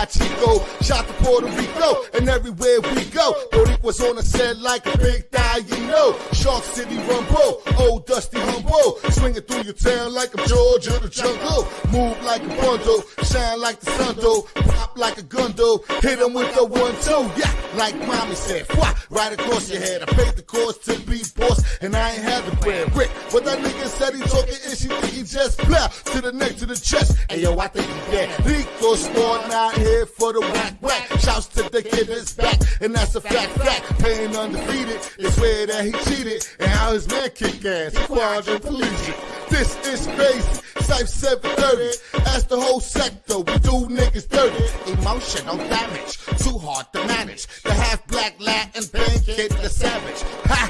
Chico, shot to Puerto Rico, and everywhere we go, Boricua's on the set like a big guy, you know. Shark City Rumble, old Dusty Humble, swinging through your town like I'm George of the jungle. Move like a bundle, shine like the sun though, pop like a gun though, hit 'em with the 1-2, yeah, like mommy said, right across your head. I paid the cost to be boss, and I ain't had the bread. Rick, but that nigga said he talking ish, he think he just plow to the neck, to the chest, and yo, I think he dead. Rico Sport out here for the whack. Shouts to the kid that's back, and that's a fact. Paying undefeated, they swear that he cheated, and how his man kick ass, quadriplegic. This is crazy, Syph 730, ask the whole sector, we do niggas dirty. Emotional damage, too hard to manage, the half-black Latin pancake, the savage, ha!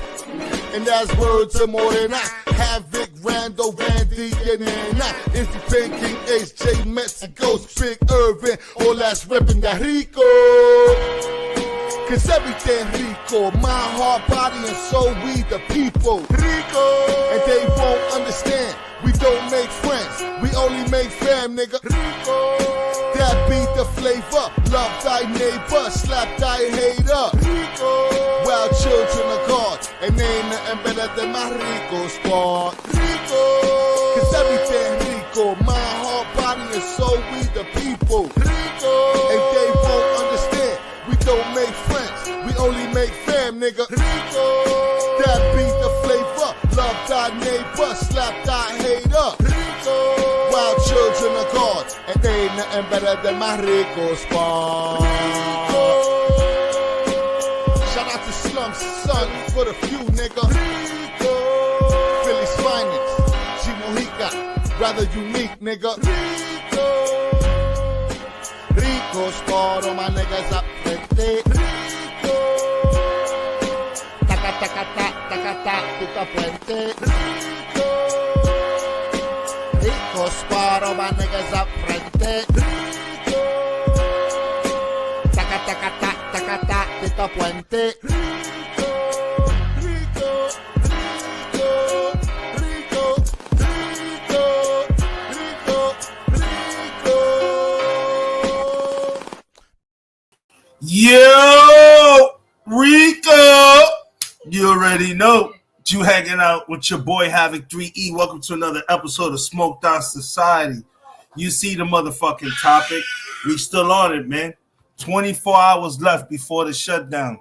And that's word to more than I, Havoc, Rando, Randy, and Anna, Izzy King, HJ, Mexico's Big Irvin, all that's reppin' that Rico. Cause everything Rico, my heart, body, and soul, we the people. Rico! And they won't understand, we don't make friends, we only make fam, nigga. Rico! That be the flavor, love thy neighbor, slap thy hater. Rico! Wild children of God, and ain't nothing better than my Rico squad. Rico! Cause everything Rico, my heart, body, and soul, we the people. Rico! And they won't understand, we don't make friends, we only make fam, nigga. Rico! That be the flavor, love thy neighbor, slap thy hater. Rico! Wild children of God, and ain't nothing better than my Rico squad. Shout out to Slum Son for the few, nigga. Rico! Philly's finest, G Mojica, rather unique, nigga. Rico! Rico squad, all my niggas up frente. Rico! Taca, Tito Puente. Rico! Rico squad, all my niggas up frente. Rico! Taca, Tito Puente. Rico! Rico! Rico! Rico! Rico! Rico! Yo, Rico! You already know. You hanging out with your boy Havoc 3E. Welcome to another episode of Smoked Out Society. You see the motherfucking topic. We still on it, man. 24 hours left before the shutdown.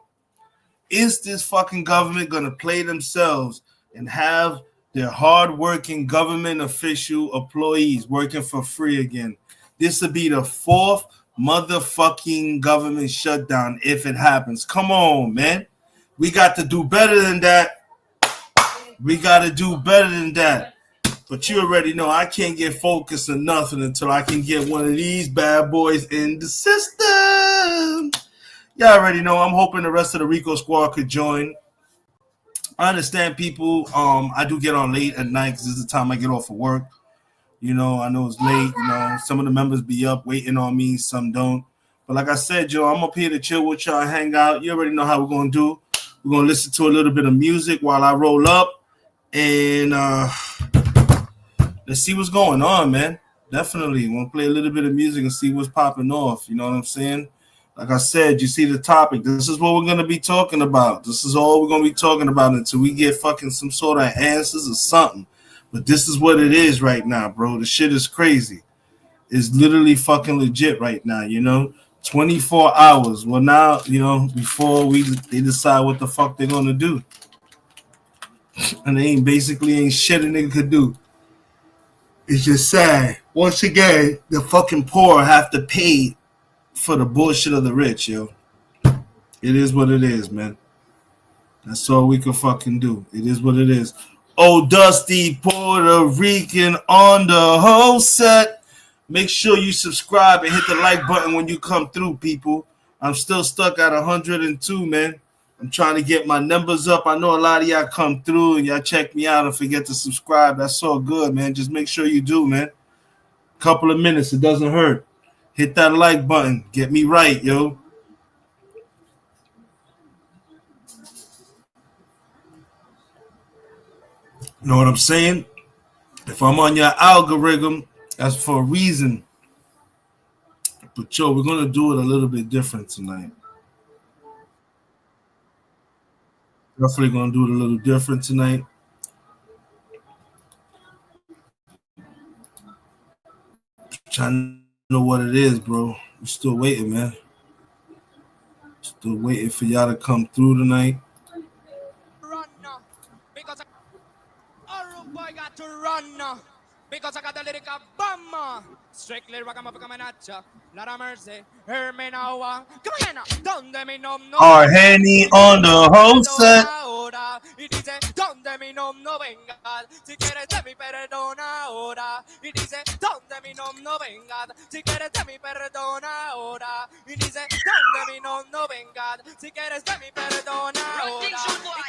Is this fucking government gonna play themselves and have their hardworking government official employees working for free again? This would be the fourth motherfucking government shutdown if it happens. Come on, man. We got to do better than that. We got to do better than that. But you already know I can't get focused on nothing until I can get one of these bad boys in the system. Y'all already know I'm hoping the rest of the Rico squad could join. I understand people. I do get on late at night because this is the time I get off of work. You know, I know it's late. You know, some of the members be up waiting on me. Some don't. But like I said, Joe, I'm up here to chill with y'all, hang out. You already know how we're going to do. We're going to listen to a little bit of music while I roll up. And let's see what's going on, man. Definitely. Want to play a little bit of music and see what's popping off. You know what I'm saying? Like I said, you see the topic. This is what we're going to be talking about. This is all we're going to be talking about until we get fucking some sort of answers or something. But this is what it is right now, bro. The shit is crazy. It's literally fucking legit right now, you know? 24 hours. Well, now, you know, before they decide what the fuck they're going to do. And they ain't shit a nigga could do. It's just sad. Once again, the fucking poor have to pay for the bullshit of the rich, yo. It is what it is, man. That's all we can fucking do. It is what it is. Oh, Dusty Puerto Rican on the whole set. Make sure you subscribe and hit the like button when you come through, people. I'm still stuck at 102, man. I'm trying to get my numbers up. I know a lot of y'all come through and y'all check me out and forget to subscribe. That's so good, man. Just make sure you do, man. Couple of minutes. It doesn't hurt. Hit that like button. Get me right, yo. You know what I'm saying? If I'm on your algorithm, that's for a reason. But Joe, we're gonna do it a little bit different tonight. Definitely gonna do it a little different tonight. Trying to know what it is, bro. We're still waiting, man. Still waiting for y'all to come through tonight. Run now, because our boy got to run now, because I got the lyrical bomb. Strictly ragamuffin coming at ya. Lot of mercy, hear me now. Come again now. Donde mi nom no. Our Henny on the whole set. Ahora. Y dice, donde mi nom no vengas. Si quieres de mi perdón ahora. Y dice, donde mi nom no vengas. Si quieres de mi perdón ahora. Y dice, donde mi nom no vengas. Si quieres de mi perdón ahora.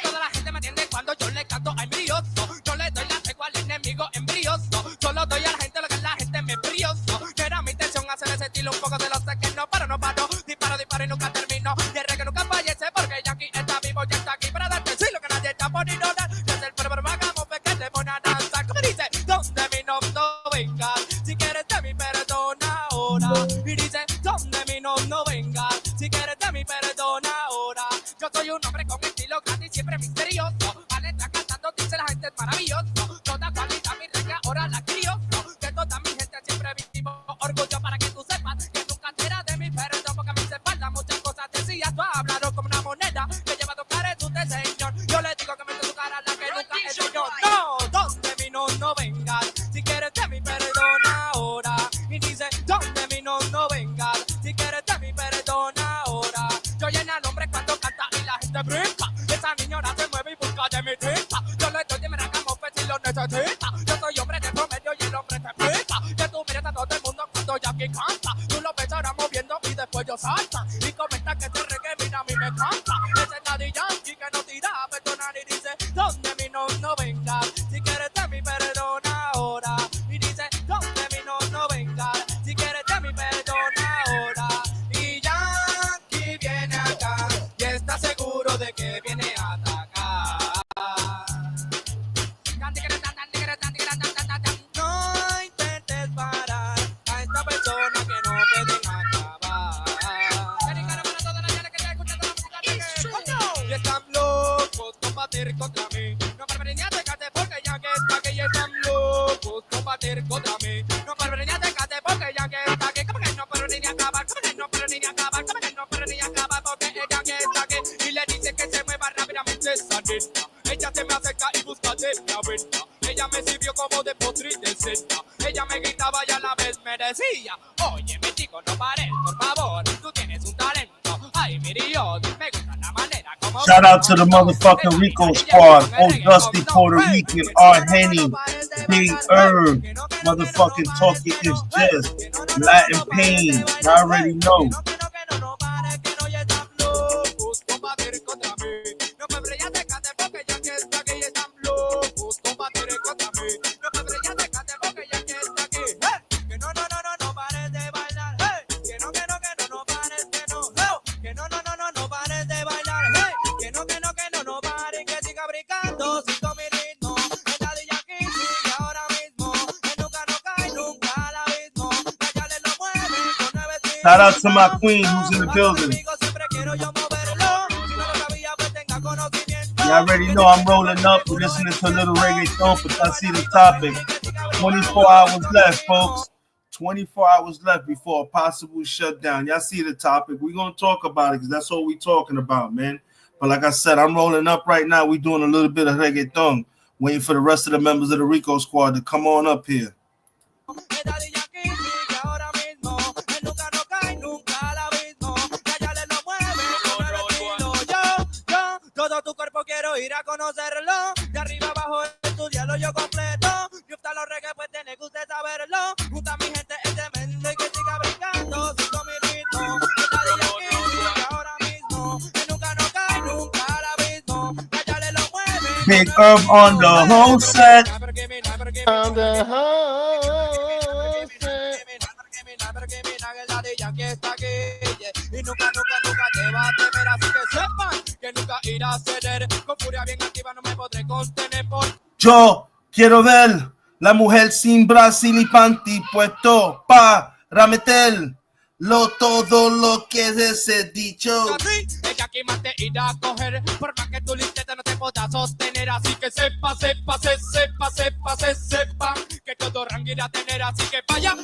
Y toda la gente me entiende cuando yo le canto a embrioso. Yo le doy la tregua al enemigo embrioso. Solo doy a la gente lo que la gente me brioso. Que era mi intención hacer ese estilo un poco de los que no paro, no paro. Disparo y nunca termino. Y el reggae nunca fallece porque Yankee está vivo y está aquí para darte sí lo que nadie está poniendo dar. Y es el pero hagamos que te pone a danzar. Como dice, donde mi nom no vengas. Si quieres de mi perdón ahora. Y dice, donde mi nom no vengas. Si quieres de mi perdón ahora. Yo soy un hombre con estilo grande y siempre misterioso. Al entrar cantando dice la gente es maravilloso. Toda cualidad mi reggae ahora la crio. Que toda mi gente siempre vivo orgullo para que tú sepas que nunca te era de mi perdón. Porque a mí se faltan muchas cosas. Decías tú hablaron como una moneda que lleva a tocar en tu señor. Yo le digo que me tu cara la que nunca es señor. No, donde mi no vengas. Si quieres de mi perdón ahora. Y dice, donde mi no vengas. Si quieres de mi perdón ahora. Yo lleno al hombre cuando canta y la gente brinca. Esa niñora se mueve y busca de mi tinta. Yo le doy de mi ragamuffin si lo necesita. Yo soy hombre de promedio y el hombre te explica. Que tú mires a todo el mundo cuando Yankee canta. Tú lo ves ahora moviendo y después yo salta. Y comenta que este reggae mira a mí me encanta. Ese es Daddy Yankee que no tira a perdonar y dice, donde mi no venga. Si quieres de mi perdón ahora. Y dice, donde mi no venga. Si quieres de mi perdón ahora. Y Yankee viene acá y está seguro de que viene a atacar. No intentes parar a esta persona que no pueden acabar. Y están locos combatir contra mí. No para ni atacarte porque ya que está aquí. Y están locos combatir contra mí. No para ni atacarte porque ya que está aquí. Como que no pero ni acabar, como que no pero ni acabar, como que no pero ni acabar porque ella que está aquí. Y le dice que se mueva rápidamente esa nena. Ella se me acerca y busca de la venta. Ella me sirvió como de postre de cena. Ella me gritaba y a la vez me decía, oye, mi chico, no pares, por favor. Tú tienes un talento. Ay, mi Dios, me gusta la manera como... Shout out to the motherfucking Rico squad. Old Dusty, Puerto Rican, R. Henny, Big Herb, motherfucking Talking is Just, Latin Pain. You already know. Shout out to my queen who's in the building. You already know I'm rolling up, we're listening to a little reggaeton, but I see the topic. 24 hours left, folks. 24 hours left before a possible shutdown. Y'all see the topic. We're going to talk about it because that's what we're talking about, man. But like I said, I'm rolling up right now. We're doing a little bit of reggaeton, waiting for the rest of the members of the Rico squad to come on up here. Todo tu cuerpo quiero ir a conocerlo. De arriba abajo estudiarlo yo completo. Y usted los reggae pues tiene que usted saberlo. Junta a mi gente es tremendo y que siga brincando. Sigo mi ritmo. Está de aquí ahora mismo. Que nunca no cae, nunca al abismo. Cállale lo mueve. Big Herb on the whole set. On the whole set. Y nunca te va a temer, así que sepan que nunca irá a ceder. Con furia bien activa no me podré contener por... Yo quiero ver la mujer sin Brasil y panty puesto para meter todo lo que es ese dicho. Así, ella aquí más te irá a coger, por más que tú lo intentes no te podrás sostener, así que sepa, que todo rango irá a tener, así que vaya,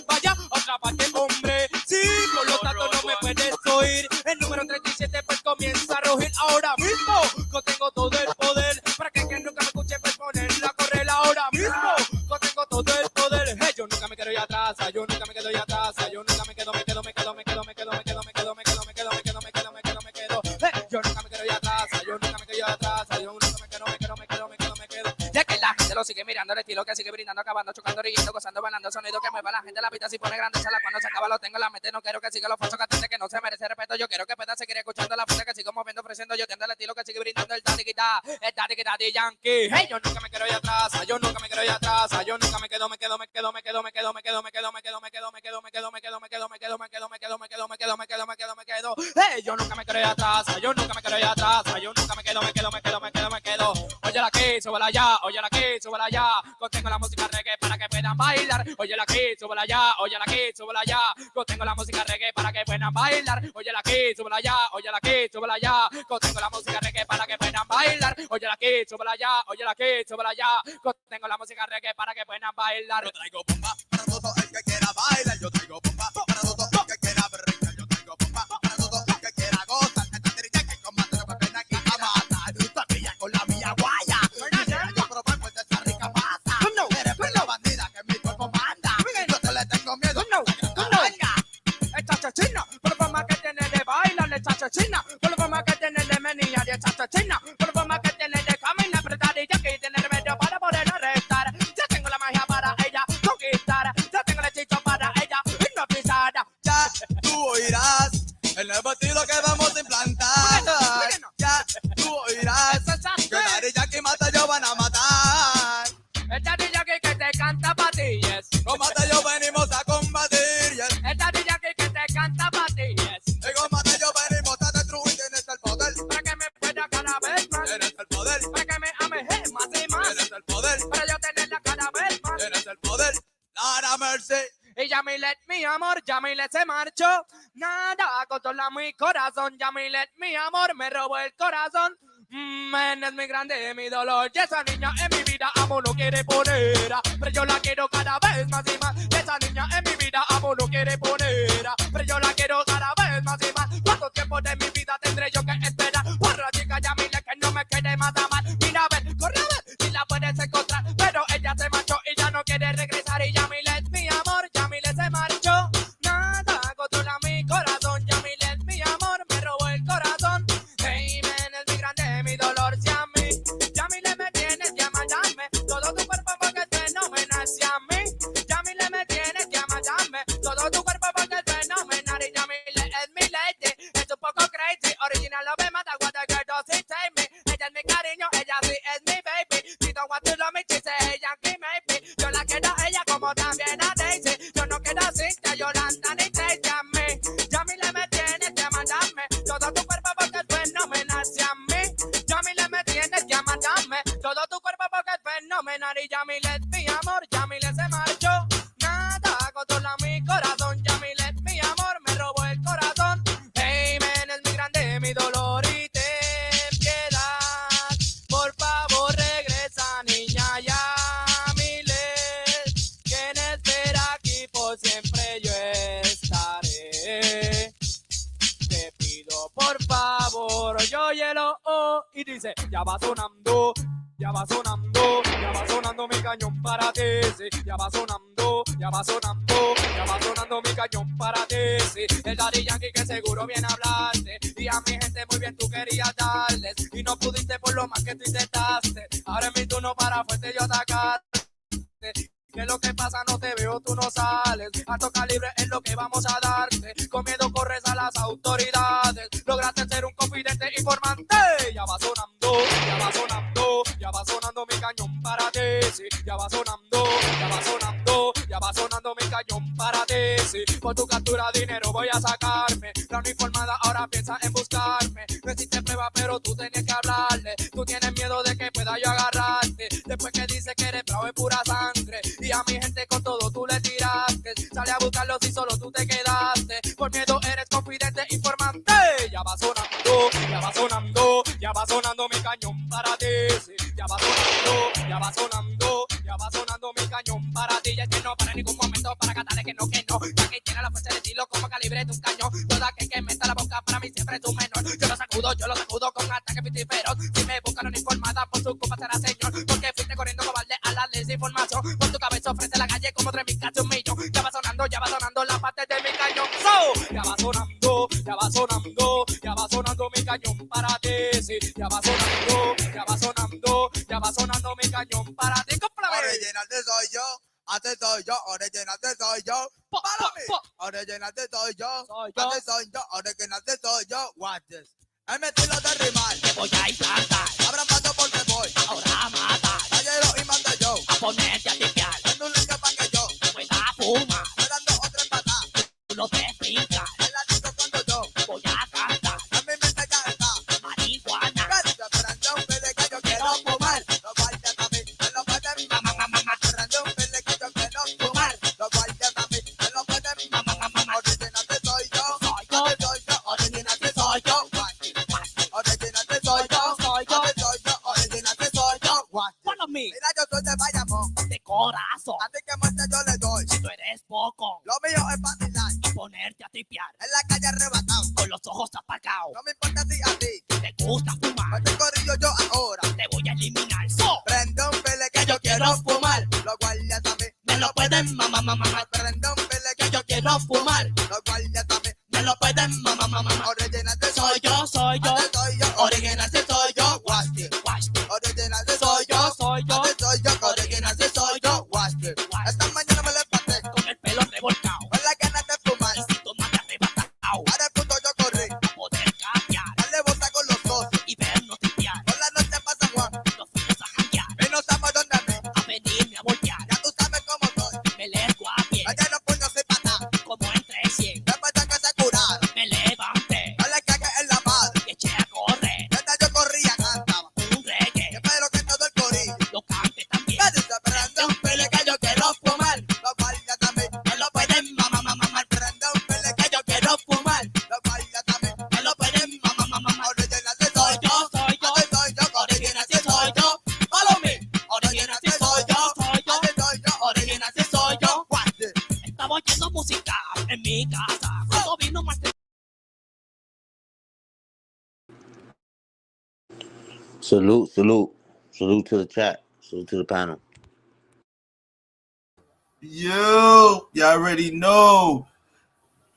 otra parte, hombre, sí, por lo tanto no me puedes oír, el número 37 pues comienza a rugir, ahora mismo, yo tengo todo el poder, para que quien nunca me escuche pues ponerla a correr, ahora mismo, yo tengo todo el poder, hey, yo nunca me quedo ya atrás, yo nunca me quedo ya atrás, yo nunca me quedo, yo nunca me quedo atrás, ya que la gente lo sigue mirando, el estilo que sigue brindando, acabando, chocando, riendo, gozando, bailando, sonido que mueva la gente, la pista si pone grande, sala cuando se acaba lo tengo en la mente, no quiero que siga los falsos cantantes que no se merece respeto, yo quiero que pueda seguir escuchando la fuerza que sigo moviendo, ofreciendo, yo tiendo el estilo que sigue brindando, el daddy yankee, hey, yo nunca me quedo ya atrás, yo nunca me quedo ya atrás, yo nunca me quedo, hey, yo nunca me quedo ya atrás, yo nunca me quedo ya atrás, yo nunca me quedo, oye la que, súbela ya, oye la que, súbela ya, contengo la música reggae para que puedan bailar, oye la que, súbela ya, oye la que, súbela ya, contengo la música reggae para que puedan bailar, oye la que, súbela ya, oye la que, súbela ya, contengo la música reggae para que puedan bailar, oye la que, súbela ya, oye la que, súbela ya, contengo la música reggae para que puedan bailar. Yo traigo bomba para todo el que quiera bailar, yo traigo bomba para todo el que quiera brincar, yo traigo bomba para todo el que quiera gozar, esta trilla que combate me ven aquí a matar, esta trilla con la mía guaya, yo probar pues esta rica pasa, eres pues la bandida que mi cuerpo manda, yo te le tengo miedo, esta chachina, por la forma que tiene de bailar, esta chachina, por la forma que tiene de menina, esta chachina, por la forma que tiene de caminar, apretar y ya que tiene remedio para poder arrestar, ya tengo la magia para ella conquistar, ya tengo el hechizo para ella hipnotizar, ya tú oirás el nuevo estilo que vamos a implantar, ya tú oirás que Daddy Yankee mata yo van a matar, el Daddy Yankee que te canta patillas, con mata yo venimos a combatir, yes. El Daddy Yankee que te canta patillas, y con mata yo venimos a destruir, tienes el poder, para que me pueda cada vez más, tienes el poder, para que me ames más y más, tienes el poder, para yo tenerla cada vez más, tienes el poder, Lara Mercy. Y Yamilet, mi amor, Yamilet se marchó, nada controla mi corazón, Yamilet, mi amor, me robó el corazón, es muy grande mi dolor, y esa niña en mi vida amo no quiere poner, pero yo la quiero cada vez más y más, y esa niña en mi vida amo no quiere poner, pero yo la quiero cada vez más y más, ¿cuánto tiempo de mi vida tendré yo que esperar por la chica Yamilet que no me quiere más amar? Mira a ver, corre a ver, si la puedes encontrar, pero ella se marchó y ya no quiere regresar, y Yamilet, mi amor, Yamilet se marchó, nada controla mi corazón, Yamilet, mi amor, me robó el corazón, hey, man, es muy grande mi dolor, si a mí, Yamilet me tienes que amarme, todo tu cuerpo porque es fenomenal, si a mí, Yamilet me tienes que amarme, todo tu cuerpo porque es fenomenal, y Yamilet es mi lady, es un poco crazy, original love me mata, what the girl does it take me, ella es mi cariño, ella sí es mi baby, she don't want to love me, she say Yankee maybe, yo la quiero a ella como también a Daisy, yo no quiero a Cintia, Yolanda ni Tracy, a mí, Yamilet me tienes que amarme, todo tu cuerpo porque es fenomenal, si a mí, Yamilet me tienes que amarme, todo tu cuerpo porque es fenomenal, y Yamilet, mi amor, Yamilet se marchó, nada controla mi corazón, Yamilet, mi amor, me robó el corazón, hey, man, es muy grande mi dolor y ten piedad, por favor regresa, niña Yamilet, quien espera aquí por siempre yo estaré, te pido por favor, yo hielo, y dice, ya va sonando, ya va sonando, ya va sonando mi cañón para ti, sí. Ya va sonando, ya va sonando, ya va sonando mi cañón para ti, sí. El Daddy Yankee que seguro viene a hablarte, y a mi gente muy bien tú querías darles, y no pudiste por lo más que tú intentaste, ahora es mi turno para fuerte yo atacarte. ¿Qué es lo que pasa? No te veo, tú no sales. Alto calibre es lo que vamos a darte. Con miedo corres a las autoridades. Lograste ser un confidente informante. Ya va sonando, ya va sonando, ya va sonando mi cañón para ti. Sí. Ya va sonando, ya va sonando, ya va sonando mi cañón para ti. Sí. Por tu captura dinero voy a sacarme. La uniformada ahora piensa en buscarme. No existe prueba, pero tú tenías que hablarle. Tú tienes miedo de que pueda yo agarrarte. Después que dice que eres bravo es pura sangre. Y a mi gente con todo tú le tiraste. Sale a buscarlos y solo tú te quedaste. Por miedo ya va sonando mi cañón para ti. Sí, ya va sonando, ya va sonando, ya va sonando mi cañón para ti. Y es que no para ningún momento para cantarle que no, ya que tiene la fuerza de estilo como calibre de un cañón. Toda que meta la boca para mí siempre es tu menor. Yo lo sacudo con ataque feroz. Si me buscan una informada, por su culpa será señor. Porque fuiste corriendo cobarde a la desinformación. Por tu cabeza ofrece la calle como 3.000 casi un millón. Ya va sonando la parte de mi cañón. So, ya va sonando, ya va sonando, ya va sonando mi cañón para ti. Sí, ya va sonando, ya va sonando, ya va sonando mi cañón para ti. ¡Cómprame! Originante soy yo, antes soy yo, originante soy yo. Para mí, originante soy yo, antes soy yo, originante soy yo. Watch this. Es mi estilo de rimar. Te voy a implantar, Abra paso porque voy. ahora a matar, Tallero y mando yo. a ponerte a limpiar, Dando un leño pa' que yo. pueda fumar, Me dando otra empatada. tú lo te explicas. El ladito cuando yo. Voy a cantar, En mi mente ya está. marihuana. Prende un pele que yo quiero fumar. Los guardias a mí me lo pueden mamar. Prende un pele que yo quiero fumar. Los guardias a mí me lo pueden mamar. Originante soy yo, antes soy yo, originante soy yo. Originante soy yo, antes soy yo, originante soy yo. Follow me, Mira, yo soy de Bayamón, de corazón. así que muerte yo le doy. Si tú eres poco, Lo mío es vacilar, y ponerte a tripear, en la calle arrebatado. con los ojos apagados. No me importa si a ti Te gusta fumar, me corrillo yo ahora. te voy a eliminar. So, Prende un pele que yo quiero fumar. Los guardias a mí me lo pueden mamar. Prende un pele Que que yo quiero fumar, los guardias a mí me lo pueden mamar. originante Soy yo, antes soy yo, originante soy yo. Watch it. Watch this. Originante Soy yo, antes soy yo, originante soy yo. Watch it. Esta mañana me levanté con el pelo revolcado, con la ganas de fumar. síntomas arrebatado, Para el punto yo corrí, a poder cambiar darle bota con los dos. y vernos tripear. Por la noche para San Juan, Nos fuimos a janguear, y no sabemos dónde me. a venirme a voltear. Ya tú sabes cómo soy. Me lesgo a pie, Allá los puños sin patar. como entre 100. Después de que se curaron, Me levanté, no le cagué en la madre. y eché a correr, Mientras yo corría, cantaba. un reggae, Espero que todo el corillo lo cante también. me dice, prende un pele que yo quiero fumar. Los guardias también Me lo pueden mamar. prende un pele que Que yo quiero fumar, los guardias también. me lo pueden mamar. Originante Soy soy yo, yo, antes soy yo, originante soy yo. Follow me, originante soy yo. antes soy yo, Originante soy yo. Watch it. Estaba oyendo música en mi casa. Cuando vino más Salute to the chat, salute to the panel. Yo, y'all already know.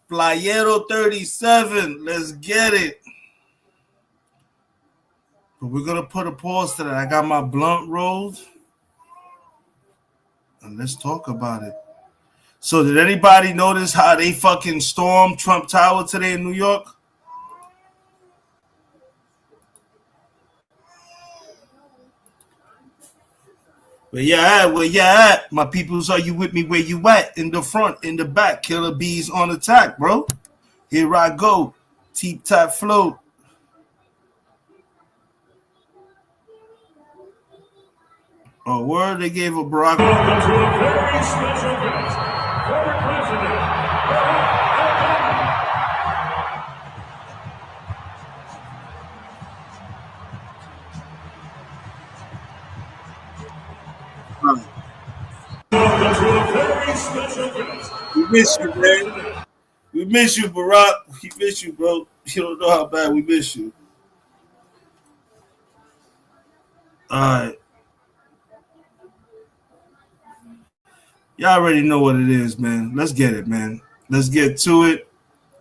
Playero 37, let's get it. But we're gonna put a pause to that. I got my blunt rolled, and let's talk about it. So, did anybody notice how they fucking stormed Trump Tower today in New York? Where you at? My peoples, are you with me? Where you at? In the front, in the back. Killer bees on attack, bro. Here I go. Teep tap float. Oh, word, they gave a Barack. Welcome to a very special guest, former President Barack Welcome to a very special guest. We miss you, man. We miss you, Barack. We miss you, bro. You don't know how bad we miss you. All right. Y'all already know what it is, man. Let's get it, man. Let's get to it.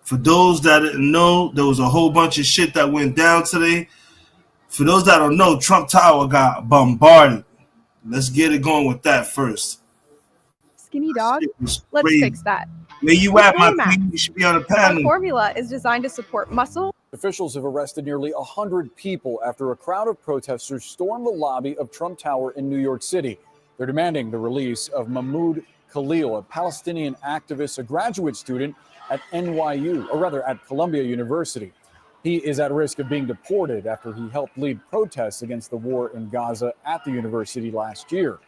For those that didn't know, there was a whole bunch of shit that went down today. For those that don't know, Trump Tower got bombarded. Let's get it going with that first. Skinny dog? Shit was Let's crazy. fix that. Where you What's at, my wrong, Matt? queen? You should be on the Our panel. formula is designed to support muscle. Officials have arrested nearly 100 people after a crowd of protesters stormed the lobby of Trump Tower in New York City. They're demanding the release of Mahmoud Khalil, a Palestinian activist, a graduate student at NYU, or rather at Columbia University. He is at risk of being deported after he helped lead protests against the war in Gaza at the university last year.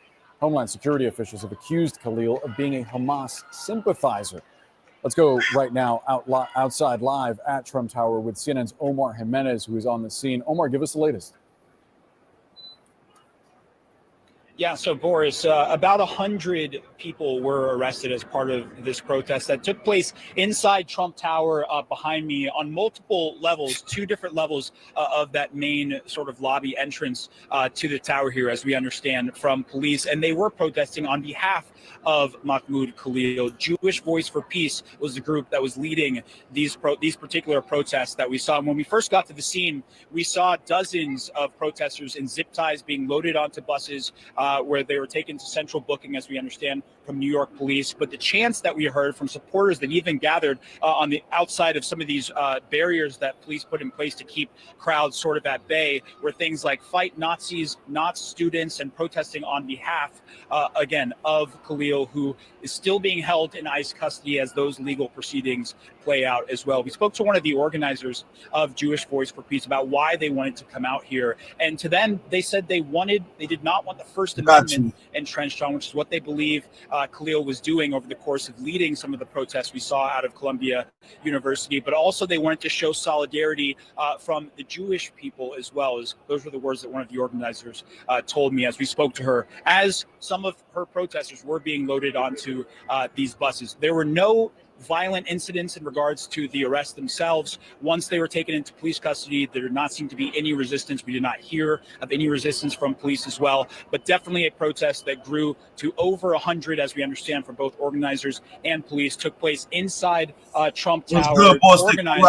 Homeland Security officials have accused Khalil of being a Hamas sympathizer. Let's go right now outside live at Trump Tower with CNN's Omar Jimenez, who is on the scene. Omar, give us the latest. Yeah, so Boris, about 100 people were arrested as part of this protest that took place inside Trump Tower behind me on multiple levels, 2 different levels of that main sort of lobby entrance to the tower here, as we understand from police. And they were protesting on behalf of Mahmoud Khalil. Jewish Voice for Peace was the group that was leading these particular protests that we saw. And when we first got to the scene, we saw dozens of protesters in zip ties being loaded onto buses where they were taken to central booking, as we understand from New York police. But the chants that we heard from supporters that even gathered on the outside of some of these barriers that police put in place to keep crowds sort of at bay were things like "Fight Nazis, not students," and protesting on behalf, again, of Khalil, who is still being held in ICE custody as those legal proceedings play out as well. We spoke to one of the organizers of Jewish Voice for Peace about why they wanted to come out here. And to them, they said they did not want the First Amendment entrenched on, which is what they believe Khalil was doing over the course of leading some of the protests we saw out of Columbia University. But also they wanted to show solidarity from the Jewish people as well. As those were the words that one of the organizers told me as we spoke to her, as some of her protesters were being loaded onto these buses. There were no violent incidents in regards to the arrest themselves. Once they were taken into police custody, there did not seem to be any resistance. We did not hear of any resistance from police as well, but definitely a protest that grew to over 100, as we understand from both organizers and police, took place inside Trump Tower, organized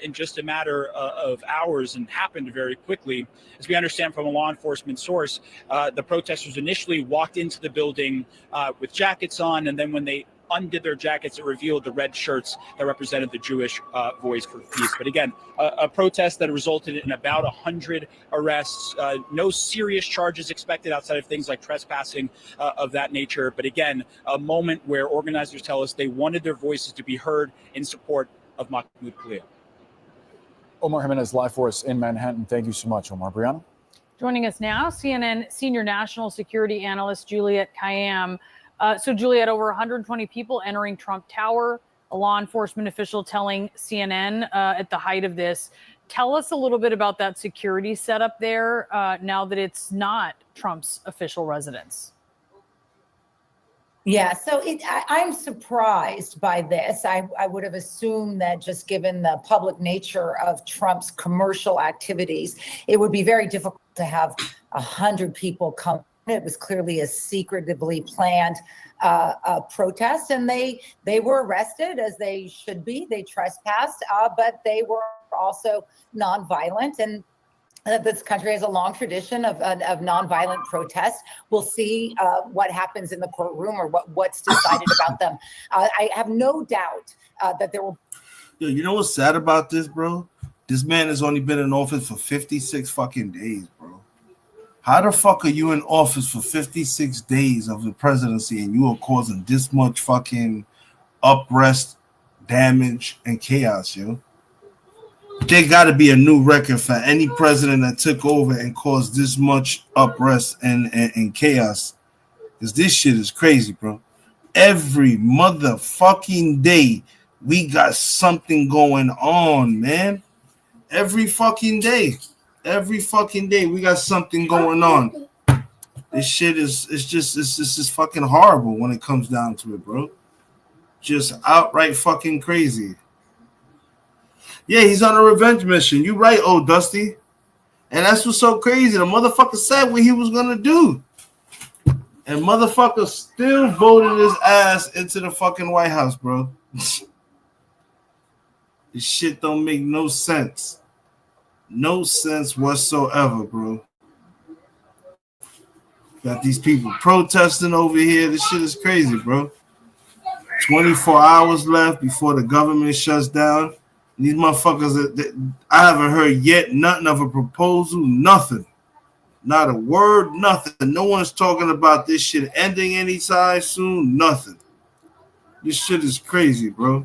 in just a matter of hours and happened very quickly. As we understand from a law enforcement source, the protesters initially walked into the building with jackets on, and then when they undid their jackets, it revealed the red shirts that represented the Jewish Voice for Peace. But again, a protest that resulted in about 100 arrests. No serious charges expected outside of things like trespassing of that nature. But again, a moment where organizers tell us they wanted their voices to be heard in support of Mahmoud Khalil. Omar Jimenez live for us in Manhattan. Thank you so much, Omar. Brianna? Joining us now, CNN senior national security analyst Juliette Kayyem. So, Juliette, over 120 people entering Trump Tower, a law enforcement official telling CNN at the height of this. Tell us a little bit about that security setup there now that it's not Trump's official residence. Yeah, so I'm surprised by this. I would have assumed that just given the public nature of Trump's commercial activities, it would be very difficult to have 100 people come. It was clearly a secretively planned protest, and they were arrested as they should be. They trespassed, but they were also nonviolent, and this country has a long tradition of nonviolent protests. We'll see what happens in the courtroom or what's decided about them. I have no doubt that there will. Yo, you know what's sad about this, bro? This man has only been in office for 56 fucking days, bro. How the fuck are you in office for 56 days of the presidency and you are causing this much fucking unrest, damage, and chaos, yo? There got to be a new record for any president that took over and caused this much unrest and chaos. Because this shit is crazy, bro. Every motherfucking day, we got something going on, man. Every fucking day. Every fucking day we got something going on. This shit is just fucking horrible when it comes down to it, bro. Just outright fucking crazy. Yeah, he's on a revenge mission. You right, old Dusty. And that's what's so crazy. The motherfucker said what he was gonna do. And motherfucker still voted his ass into the fucking White House, bro. This shit don't make no sense. No sense whatsoever, bro. Got these people protesting over here. This shit is crazy, bro. 24 hours left before the government shuts down. These motherfuckers, I haven't heard yet nothing of a proposal, nothing. Not a word, nothing. No one's talking about this shit ending anytime soon, nothing. This shit is crazy, bro.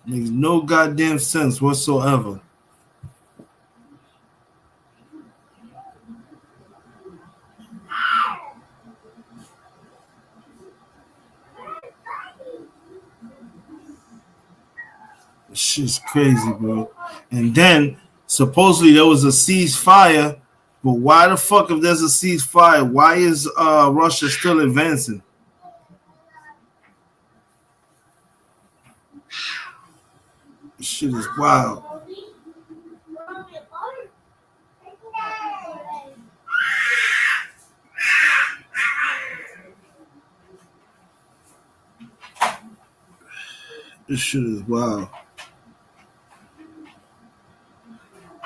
Makes no goddamn sense whatsoever. Shit's crazy, bro. And then supposedly there was a ceasefire, but why the fuck, if there's a ceasefire, why is Russia still advancing? This shit is wild. This shit is wild.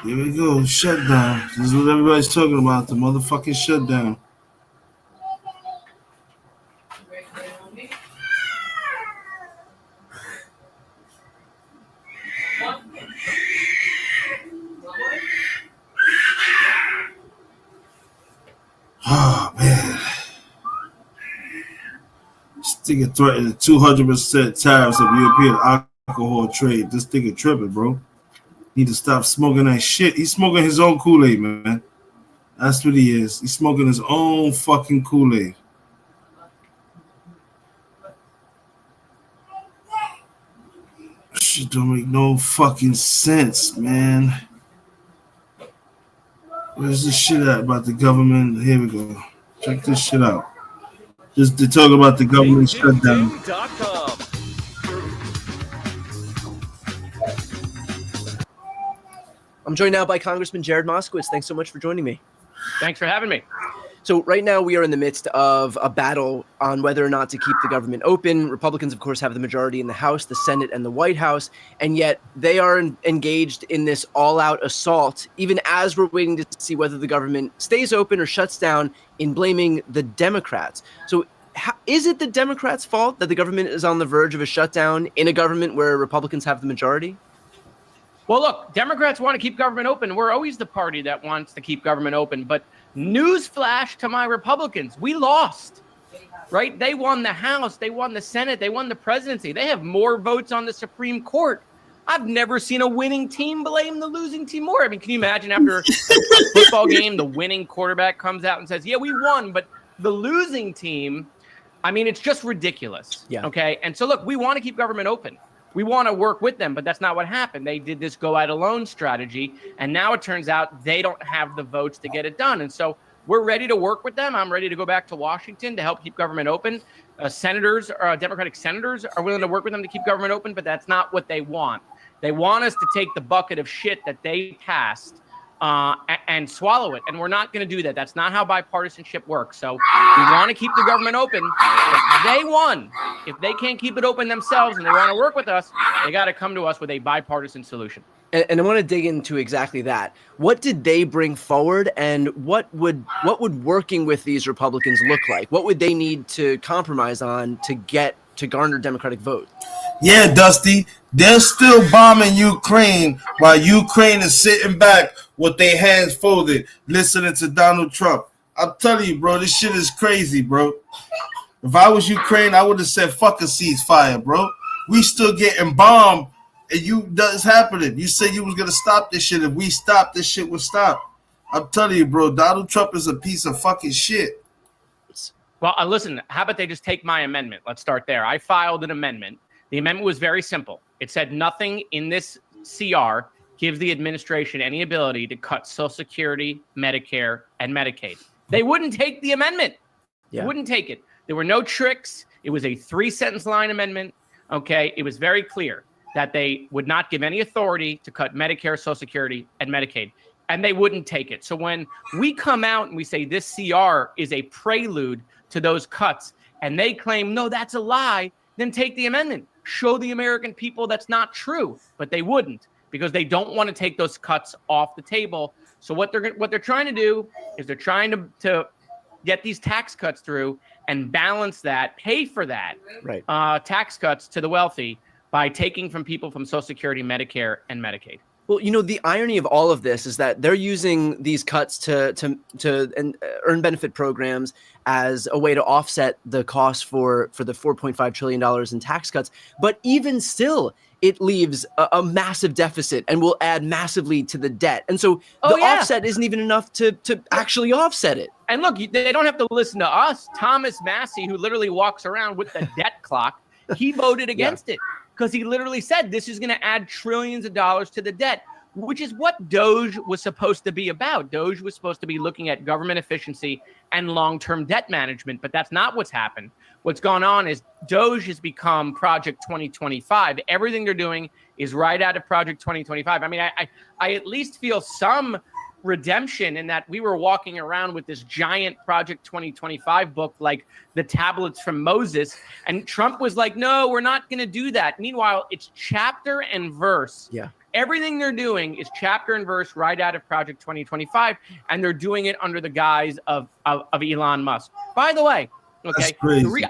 Here we go, shutdown. This is what everybody's talking about, the motherfucking shutdown. Oh, man. This nigga threatened 200% tariffs of European alcohol trade. This nigga tripping, bro. Need to stop smoking that shit. He's smoking his own Kool-Aid, man. That's what he is. He's smoking his own fucking Kool-Aid. Shit don't make no fucking sense, man. Where's this shit at about the government? Here we go. Check this shit out. Just to talk about the government shutdown. I'm joined now by Congressman Jared Moskowitz. Thanks so much for joining me. Thanks for having me. So right now we are in the midst of a battle on whether or not to keep the government open. Republicans, of course, have the majority in the House, the Senate, and the White House, and yet they are engaged in this all-out assault, even as we're waiting to see whether the government stays open or shuts down, in blaming the Democrats. So is it the Democrats' fault that the government is on the verge of a shutdown in a government where Republicans have the majority? Well, look, Democrats want to keep government open. We're always the party that wants to keep government open. But newsflash to my Republicans, we lost, right? They won the House, they won the Senate, they won the presidency. They have more votes on the Supreme Court. I've never seen a winning team blame the losing team more. I mean, can you imagine after a football game, the winning quarterback comes out and says, yeah, we won, but the losing team, I mean, it's just ridiculous. Yeah. Okay. And so, look, we want to keep government open. We want to work with them, but that's not what happened. They did this go it alone strategy, and now it turns out they don't have the votes to get it done. And so we're ready to work with them. I'm ready to go back to Washington to help keep government open. Senators, Democratic senators are willing to work with them to keep government open, but that's not what they want. They want us to take the bucket of shit that they passed and swallow it. And we're not going to do that. That's not how bipartisanship works. So we want to keep the government open. If they won, if they can't keep it open themselves and they want to work with us, they got to come to us with a bipartisan solution. And I want to dig into exactly that. What did they bring forward, and what would working with these Republicans look like? What would they need to compromise on to garner Democratic vote? Yeah, Dusty, they're still bombing Ukraine while Ukraine is sitting back with their hands folded, listening to Donald Trump. I'm telling you, bro, this shit is crazy, bro. If I was Ukraine, I would have said, fuck a ceasefire, bro. We still getting bombed, and that's happening. You said you was going to stop this shit. If we stopped, this shit would stop. I'm telling you, bro, Donald Trump is a piece of fucking shit. Well, listen, how about they just take my amendment? Let's start there. I filed an amendment. The amendment was very simple. It said nothing in this CR gives the administration any ability to cut Social Security, Medicare, and Medicaid. They wouldn't take the amendment. Yeah. They wouldn't take it. There were no tricks. It was a 3-sentence line amendment. Okay. It was very clear that they would not give any authority to cut Medicare, Social Security, and Medicaid. And they wouldn't take it. So when we come out and we say this CR is a prelude to those cuts, and they claim, no, that's a lie, then take the amendment. Show the American people that's not true. But they wouldn't, because they don't want to take those cuts off the table. So what they're trying to do is they're trying to get these tax cuts through and balance that, pay for that, right? Tax cuts to the wealthy by taking from people from Social Security, Medicare, and Medicaid. Well, you know, the irony of all of this is that they're using these cuts to earn benefit programs as a way to offset the cost for the $4.5 trillion in tax cuts. But even still, it leaves a massive deficit and will add massively to the debt. And so offset isn't even enough to actually offset it. And look, they don't have to listen to us. Thomas Massey, who literally walks around with the debt clock, he voted against it. because he literally said this is going to add trillions of dollars to the debt, which is what Doge was supposed to be about. Doge was supposed to be looking at government efficiency and long-term debt management, but that's not what's happened. What's gone on is Doge has become Project 2025. Everything they're doing is right out of Project 2025. I mean, I at least feel some redemption in that we were walking around with this giant Project 2025 book, like the tablets from Moses, and Trump was like, no, we're not going to do that. Meanwhile, it's chapter and verse. Yeah. Everything they're doing is chapter and verse right out of Project 2025, and they're doing it under the guise of Elon Musk. By the way, okay,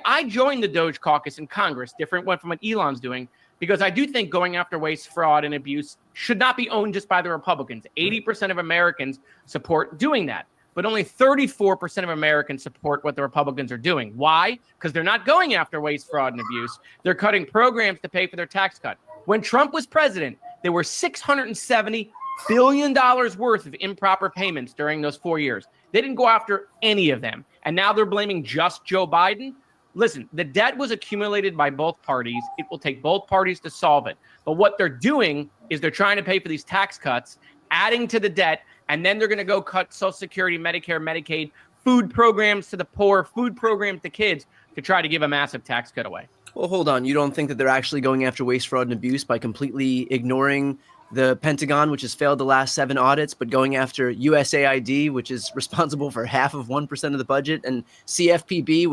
I joined the Doge caucus in Congress, different one from what Elon's doing, because I do think going after waste, fraud, and abuse should not be owned just by the Republicans. 80% of Americans support doing that, but only 34% of Americans support what the Republicans are doing. Why? Because they're not going after waste, fraud, and abuse. They're cutting programs to pay for their tax cut. When Trump was president, there were $670 billion worth of improper payments during those 4 years. They didn't go after any of them. And now they're blaming just Joe Biden. Listen, the debt was accumulated by both parties. It will take both parties to solve it. But what they're doing is they're trying to pay for these tax cuts, adding to the debt, and then they're going to go cut Social Security, Medicare, Medicaid, food programs to the poor, food programs to kids to try to give a massive tax cut away. Well, hold on. You don't think that they're actually going after waste, fraud, and abuse by completely ignoring the Pentagon, which has failed the last 7 audits, but going after USAID, which is responsible for half of 1% of the budget, and CFPB,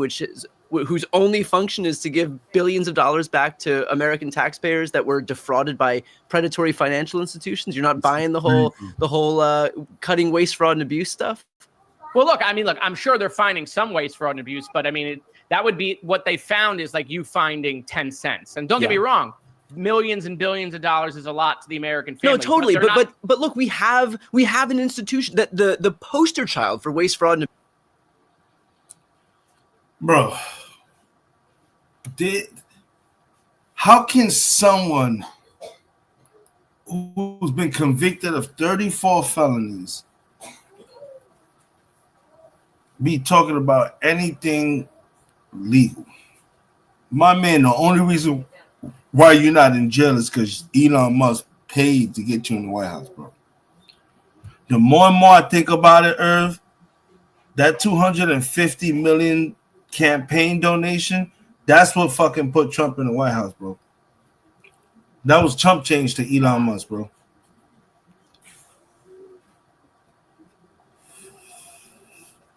whose only function is to give billions of dollars back to American taxpayers that were defrauded by predatory financial institutions? You're not buying the whole cutting waste, fraud, and abuse stuff? Well, look, I'm sure they're finding some waste, fraud, and abuse, but I mean, that would be what they found is like you finding 10 cents. And don't get me wrong, millions and billions of dollars is a lot to the American family. No, totally. But look, we have an institution that the poster child for waste, fraud, and bro. How can someone who's been convicted of 34 felonies be talking about anything legal? My man, the only reason why you're not in jail is because Elon Musk paid to get you in the White House, bro. The more and more I think about it, Irv, that $250 million campaign donation, that's what fucking put Trump in the White House, bro. That was Trump change to Elon Musk, bro.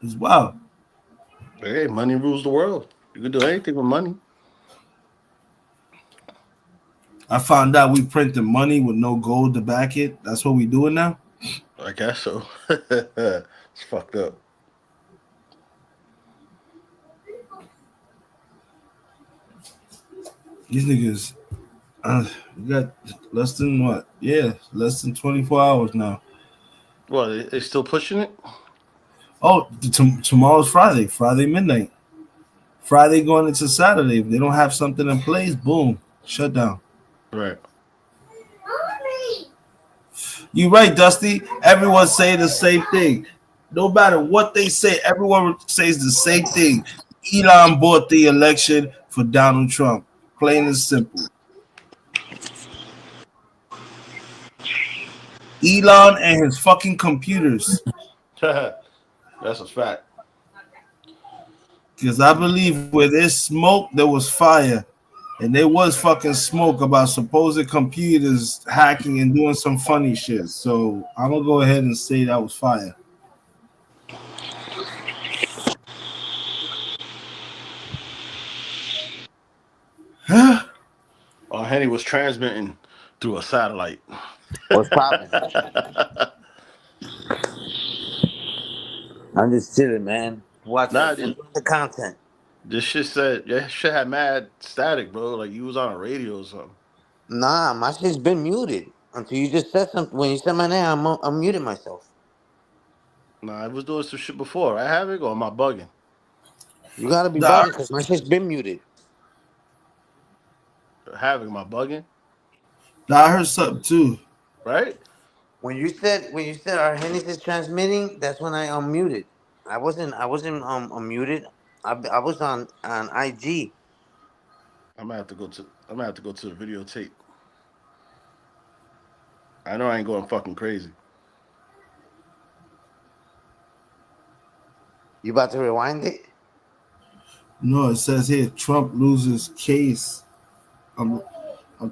It's wild. Hey, money rules the world. You can do anything with money. I found out we printed money with no gold to back it. That's what we doing now? I guess so. It's fucked up. These niggas, we got less than 24 hours now. What, they still pushing it? Oh, tomorrow's Friday midnight. Friday going into Saturday. If they don't have something in place, boom, shut down. Right. You're right, Dusty. Everyone say the same thing. No matter what they say, everyone says the same thing. Elon bought the election for Donald Trump. Plain and simple. Elon and his fucking computers. That's a fact. Because I believe where there's smoke, there was fire. And there was fucking smoke about supposed computers hacking and doing some funny shit. So I'm going to go ahead and say that was fire. Henny was transmitting through a satellite. What's poppin'? I'm just chilling, man. Watching the content. This shit had mad static, bro. Like you was on a radio or something. Nah, my shit's been muted until you just said something. When you said my name, I'm muted myself. Nah, I was doing some shit before. I have it, or am I bugging? You gotta be bugging because my shit's been muted. Am I bugging? Nah, I heard something too. Right? When you said our Henny is transmitting, that's when I unmuted. I wasn't unmuted. I was on IG. I'm gonna have to go to. I'm gonna have to go to the videotape. I know I ain't going fucking crazy. You about to rewind it? No, it says here Trump loses case. I'm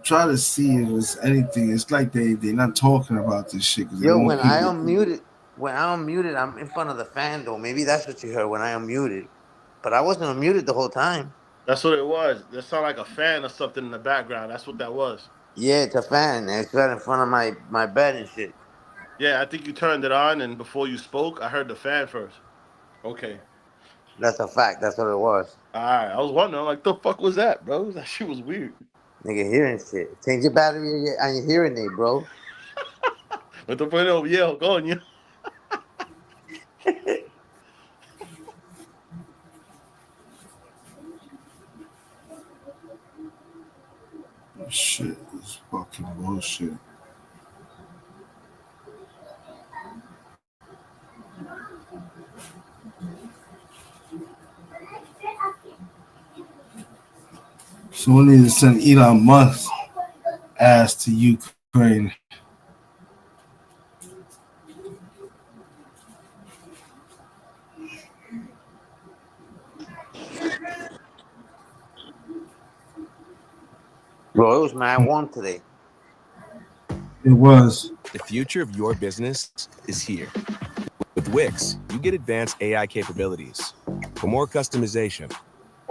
trying to see if there's anything. It's like they're not talking about this shit. Yo, when I unmuted, I'm in front of the fan though. Maybe that's what you heard when I unmuted. But I wasn't unmuted the whole time. That's what it was. That sounded like a fan or something in the background. That's what that was. Yeah, it's a fan. It's right in front of my bed and shit. Yeah, I think you turned it on, and before you spoke, I heard the fan first. Okay. That's a fact. That's what it was. All right. I was wondering, like, the fuck was that, bro? That shit was weird. Nigga hearing shit. Change your battery on your hearing aid, bro. But the point of yeah, go on, you. Shit, this fucking bullshit. So we need to send Elon Musk ass to Ukraine. Bro, it was mad warm today. It was. The future of your business is here. With Wix, you get advanced AI capabilities for more customization.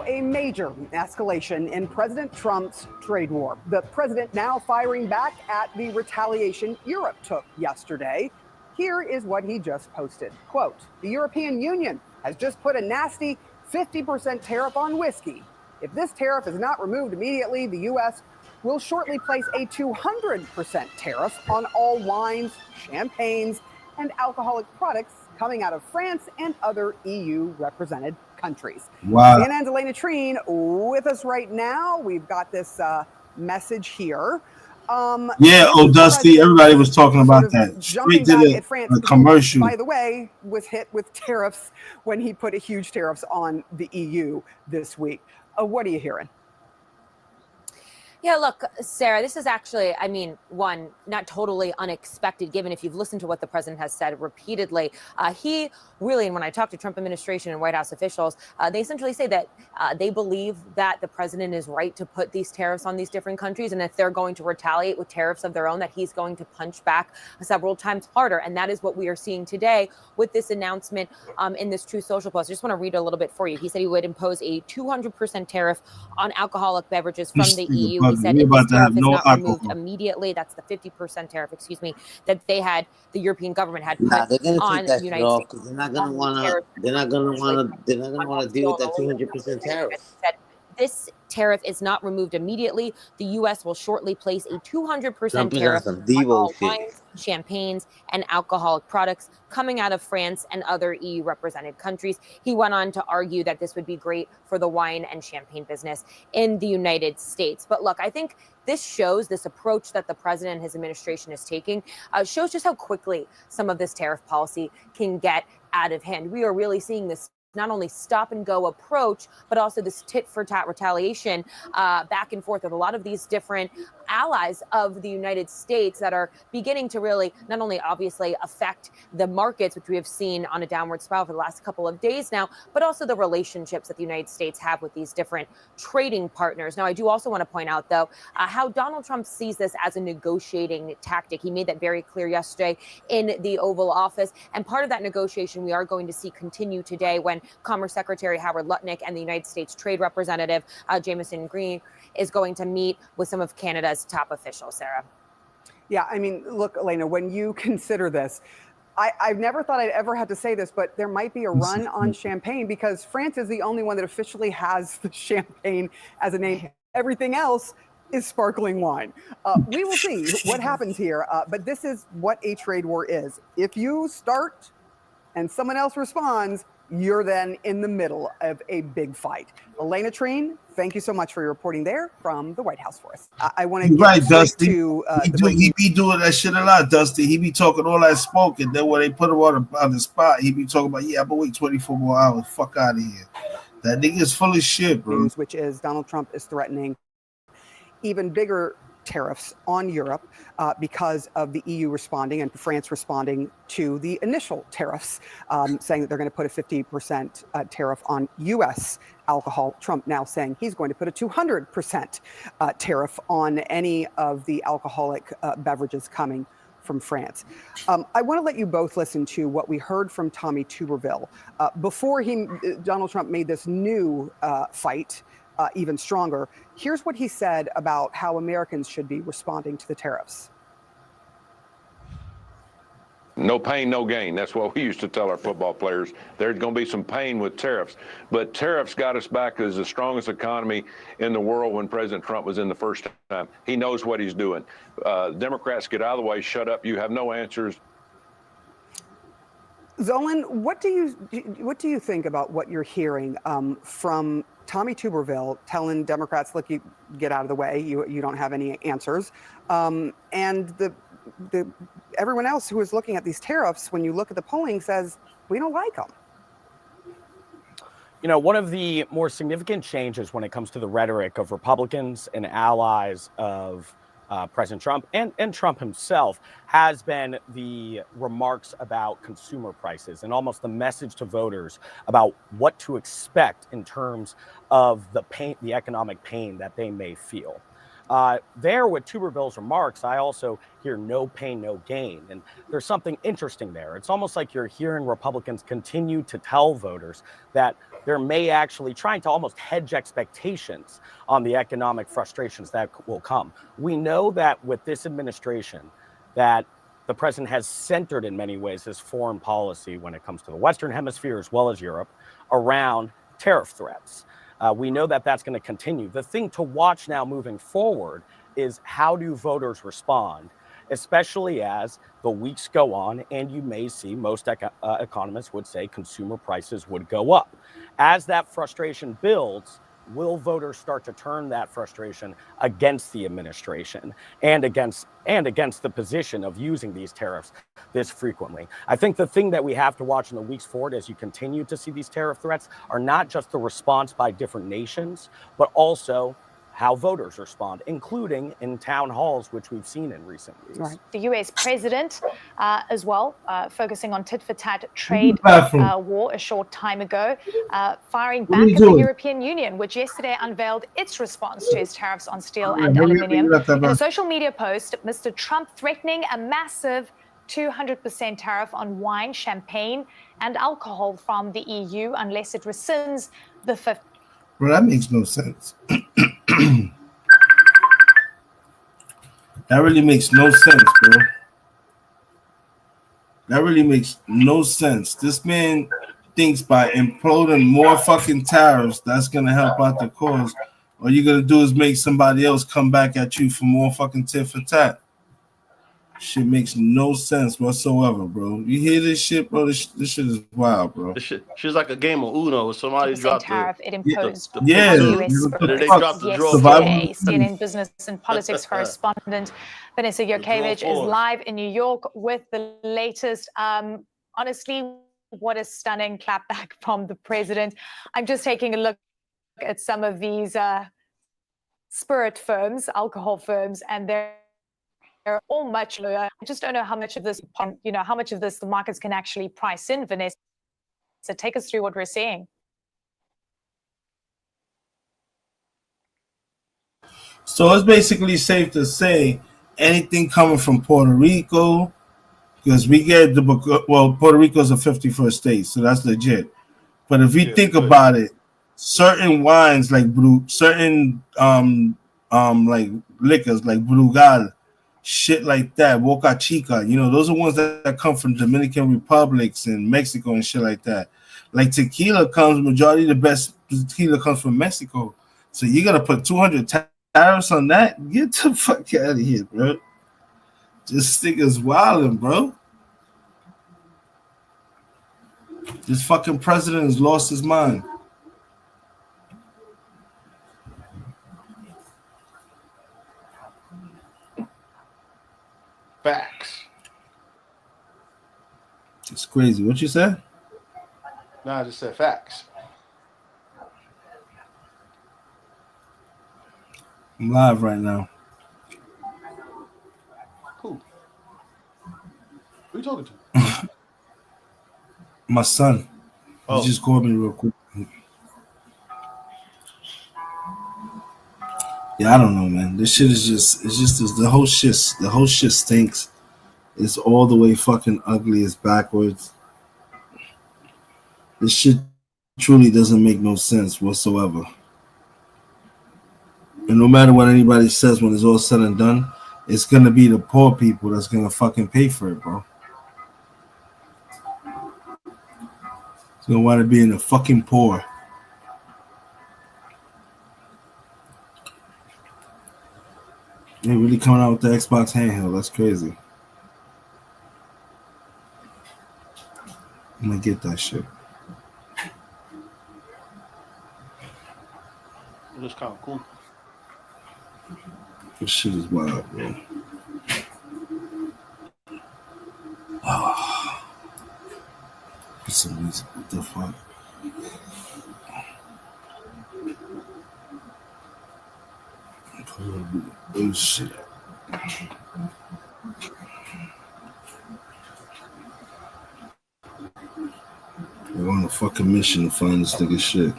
A major escalation in President Trump's trade war. The president now firing back at the retaliation Europe took yesterday. Here is what he just posted. Quote, the European Union has just put a nasty 50% tariff on whiskey. If this tariff is not removed immediately, the U.S. will shortly place a 200% tariff on all wines, champagnes, and alcoholic products coming out of France and other EU-represented countries. Wow. CNN's Elena Trine with us right now. We've got this message here. Dusty, everybody was talking about that. Straight to the commercial. By the way, was hit with tariffs when he put a huge tariffs on the EU this week. What are you hearing? Yeah, look, Sarah, this is actually, I mean, one, not totally unexpected, given if you've listened to what the president has said repeatedly. He really, and when I talk to Trump administration and White House officials, they essentially say that they believe that the president is right to put these tariffs on these different countries. And if they're going to retaliate with tariffs of their own, that he's going to punch back several times harder. And that is what we are seeing today with this announcement in this Truth Social post. I just want to read a little bit for you. He said he would impose a 200% tariff on alcoholic beverages from the EU. He said if this tariff is not removed immediately, that's the 50% tariff, that they had, the European government had put on the United States. They're not gonna wanna deal with that 200% tariff. This tariff is not removed immediately. The U.S. will shortly place a 200% tariff on all wines, champagnes, and alcoholic products coming out of France and other EU represented countries. He went on to argue that this would be great for the wine and champagne business in the United States. But look, I think this shows, this approach that the president and his administration is taking, shows just how quickly some of this tariff policy can get out of hand. We are really seeing this not only stop and go approach, but also this tit for tat retaliation back and forth with a lot of these different allies of the United States that are beginning to really not only obviously affect the markets, which we have seen on a downward spiral for the last couple of days now, but also the relationships that the United States have with these different trading partners. Now, I do also want to point out, though, how Donald Trump sees this as a negotiating tactic. He made that very clear yesterday in the Oval Office. And part of that negotiation we are going to see continue today when Commerce Secretary Howard Lutnick and the United States Trade Representative Jamieson Green is going to meet with some of Canada's top officials, Sarah. Yeah, I mean, look, Elena, when you consider this, I've never thought I'd ever have to say this, but there might be a run on champagne because France is the only one that officially has the champagne as a name. Everything else is sparkling wine. We will see what happens here, but this is what a trade war is. If you start and someone else responds, you're then in the middle of a big fight. Elena Trine, thank you so much for your reporting there from the White House for us. I want to get Dusty. to he be doing that shit a lot, Dusty. He be talking all that smoke, and then when they put him on the spot, he be talking about, I'm gonna wait 24 more hours. Fuck out of here. That nigga is full of shit, bro. Which is Donald Trump is threatening even bigger tariffs on Europe because of the EU responding and France responding to the initial tariffs, saying that they're going to put a 50% tariff on U.S. alcohol. Trump now saying he's going to put a 200% tariff on any of the alcoholic beverages coming from France. I want to let you both listen to what we heard from Tommy Tuberville before Donald Trump made this new fight even stronger. Here's what he said about how Americans should be responding to the tariffs. No pain, no gain. That's what we used to tell our football players. There's going to be some pain with tariffs. But tariffs got us back as the strongest economy in the world when President Trump was in the first time. He knows what he's doing. Democrats, get out of the way. Shut up. You have no answers. Zolan, what do you think about what you're hearing from Tommy Tuberville telling Democrats, look, you get out of the way, you don't have any answers, and the everyone else who is looking at these tariffs, when you look at the polling, says we don't like them. You know, one of the more significant changes when it comes to the rhetoric of Republicans and allies of President Trump and Trump himself has been the remarks about consumer prices and almost the message to voters about what to expect in terms of the pain, the economic pain that they may feel. There with Tuberville's remarks, I also hear no pain, no gain. And there's something interesting there. It's almost like you're hearing Republicans continue to tell voters that there may actually trying to almost hedge expectations on the economic frustrations that will come. We know that with this administration, that the president has centered in many ways his foreign policy when it comes to the Western Hemisphere as well as Europe around tariff threats. We know that that's going to continue. The thing to watch now moving forward is how do voters respond, especially as the weeks go on and you may see most economists would say consumer prices would go up. As that frustration builds, will voters start to turn that frustration against the administration and against the position of using these tariffs this frequently? I think the thing that we have to watch in the weeks forward as you continue to see these tariff threats are not just the response by different nations, but also how voters respond, including in town halls, which we've seen in recent weeks. Right. The U.S. president as well, focusing on tit-for-tat trade war a short time ago, firing back at the European Union, which yesterday unveiled its response to his tariffs on steel and aluminium. In a social media post, Mr. Trump threatening a massive 200% tariff on wine, champagne, and alcohol from the EU unless it rescinds the 50%. Bro, that makes no sense. That really makes no sense, bro. That really makes no sense. This man thinks by imploding more fucking tariffs, that's going to help out the cause. All you're going to do is make somebody else come back at you for more fucking tit for tat. Shit makes no sense whatsoever, bro. You hear this shit, bro? This shit is wild, bro. This shit, she's like a game of Uno. Somebody dropped tariff it imposed they dropped the draw. Yesterday, CNN business and politics correspondent Vanessa Yurkevich is live in New York with the latest. Honestly, what a stunning clapback from the president. I'm just taking a look at some of these spirit firms, alcohol firms, and they're all much lower. I just don't know how much of this, how much of this the markets can actually price in, Vanessa. So take us through what we're seeing. So it's basically safe to say anything coming from Puerto Rico, because we get Puerto Rico's a 51st state, so that's legit. But if we think about it, certain wines like certain like liquors like Brugal, shit like that, Boca Chica, those are ones that come from Dominican Republics and Mexico and shit like that. Like tequila majority of the best tequila comes from Mexico. So you gotta put 200 tariffs on that? Get the fuck out of here, bro. This nigga's wildin', bro. This fucking president has lost his mind. Facts. It's crazy. What you said? No, I just said facts. I'm live right now. Who? Who you talking to? My son. Oh. He just called me real quick. Yeah, I don't know, man. This shit is just the whole shit stinks. It's all the way fucking ugly. It's backwards. This shit truly doesn't make no sense whatsoever. And no matter what anybody says when it's all said and done, it's gonna be the poor people that's gonna fucking pay for it, bro. It's gonna want to be in the fucking poor. They really coming out with the Xbox handheld. That's crazy. I'm gonna get that shit. It's kind of cool. This shit is wild, bro. Oh. Put some music. What the fuck? Put a little bit of this shit up. We're on a fucking mission to find this nigga shit.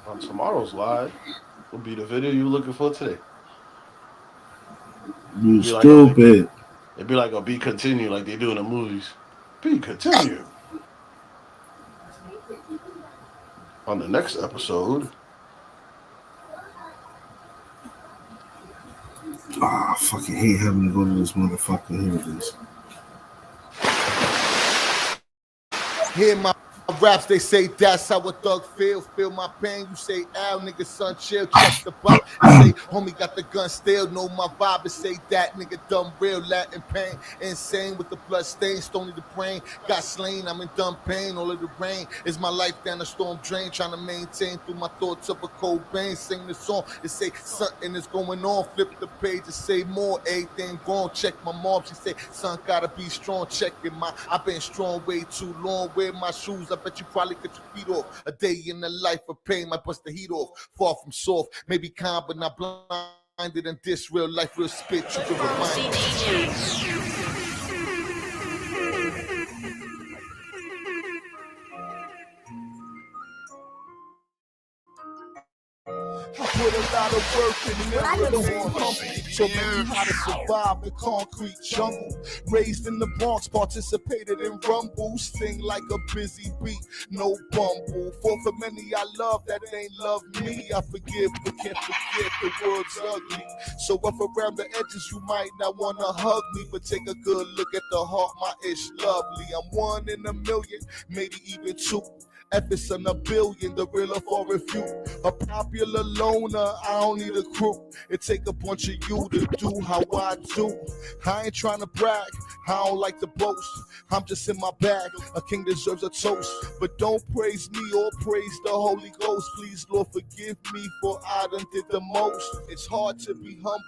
On tomorrow's live will be the video you were looking for today. You stupid. It'd be like a be continued like they do in the movies. Be continued. On the next episode. Ah, I fucking hate having to go to this motherfucker. Here it is. Hear my raps, they say that's how a thug feel. Feel my pain, you say, Al, nigga, son, chill, check the box. I say, homie got the gun still, know my vibe, and say that nigga dumb real, Latin pain. Insane with the blood stain, stony the brain. Got slain, I'm in dumb pain, all of the rain. Is my life down a storm drain, trying to maintain through my thoughts of a cold vein. Sing the song, it say something is going on. Flip the page and say more, everything gone. Check my mom, she say, son, gotta be strong. Checking my, I've been strong way too long. Wear my shoes, I bet you probably cut your feet off. A day in the life of pain might bust the heat off. Far from soft, maybe calm but not blinded. And this real life, real spit, you can remind me. I put a lot of work in there with on humble. So me how to survive the concrete jungle. Raised in the Bronx, participated in rumbles. Sing like a busy beat, no bumble. For many I love that ain't love me. I forgive but can't forget the world's ugly. So if around the edges you might not wanna hug me, but take a good look at the heart, my ish lovely. I'm 1 in a million, maybe even 2. If it's in a billion, the real for a few. A popular loner, I don't need a crew. It take a bunch of you to do how I do. I ain't trying to brag, I don't like to boast. I'm just in my bag, a king deserves a toast. But don't praise me or praise the Holy Ghost. Please, Lord, forgive me for I done did the most. It's hard to be humble,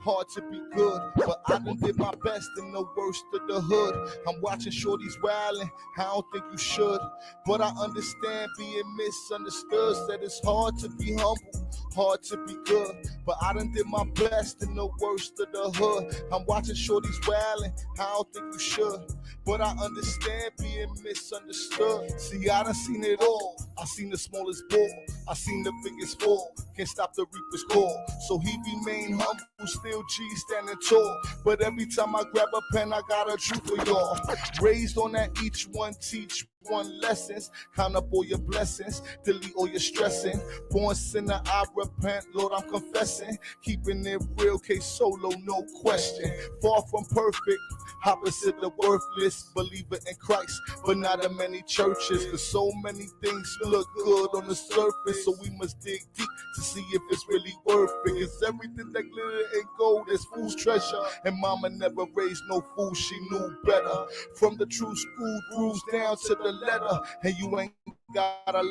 hard to be good, but I done did my best in the worst of the hood. I'm watching shorties wildin', I don't think you should, but I understand being misunderstood. Said it's hard to be humble, hard to be good, but I done did my best in the worst of the hood. I'm watching shorties wildin', I don't think you should, but I understand being misunderstood. See, I done seen it all. I seen the smallest ball, I seen the biggest fall. Can't stop the reaper's call, so he remain humble, still G standing tall. But every time I grab a pen, I got a truth for y'all. Raised on that each one teach one lessons. Count up all your blessings, delete all your stressing. Born sinner, I repent, Lord, I'm confessing. Keeping it real, case solo, no question. Far from perfect, opposite of worthless. Believer in Christ, but not in many churches. Cause so many things look good on the surface, so we must dig deep to see if it's really worth it. Cause everything that glitter and gold is fool's treasure. And mama never raised no fool, she knew better. From the true school grooves down to the letter. And you ain't gotta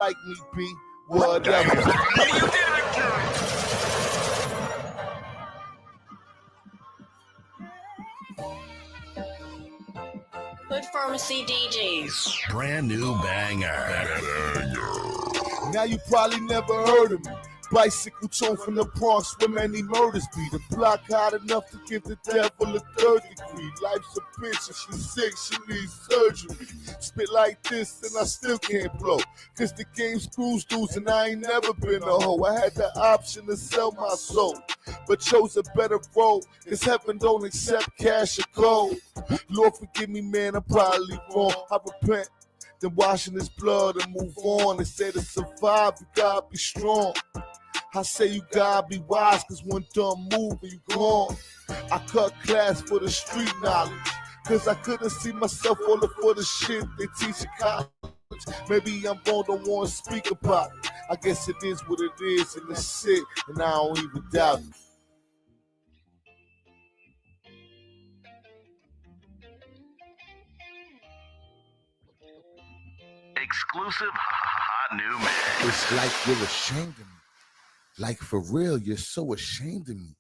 like me, be whatever. Good Pharmacy DJs. Brand new banger. Now you probably never heard of me. Bicycle tone from the Bronx where many murders be. The block hot enough to give the devil a third degree. Life's a bitch and she's sick, she needs surgery. Spit like this and I still can't blow. Cause the game screws dudes and I ain't never been a hoe. I had the option to sell my soul, but chose a better road. Cause heaven don't accept cash or gold. Lord forgive me man, I'm probably wrong. I repent. Then washing his blood and move on. They say to survive, you gotta be strong. I say you gotta be wise, cause one dumb move and you gone. I cut class for the street knowledge, cause I couldn't see myself falling for the shit they teach in college. Maybe I'm wrong, don't want to speak about it. I guess it is what it is, and it's shit, and I don't even doubt it. Exclusive hot new mix. It's like you're ashamed of me. Like for real, you're so ashamed of me.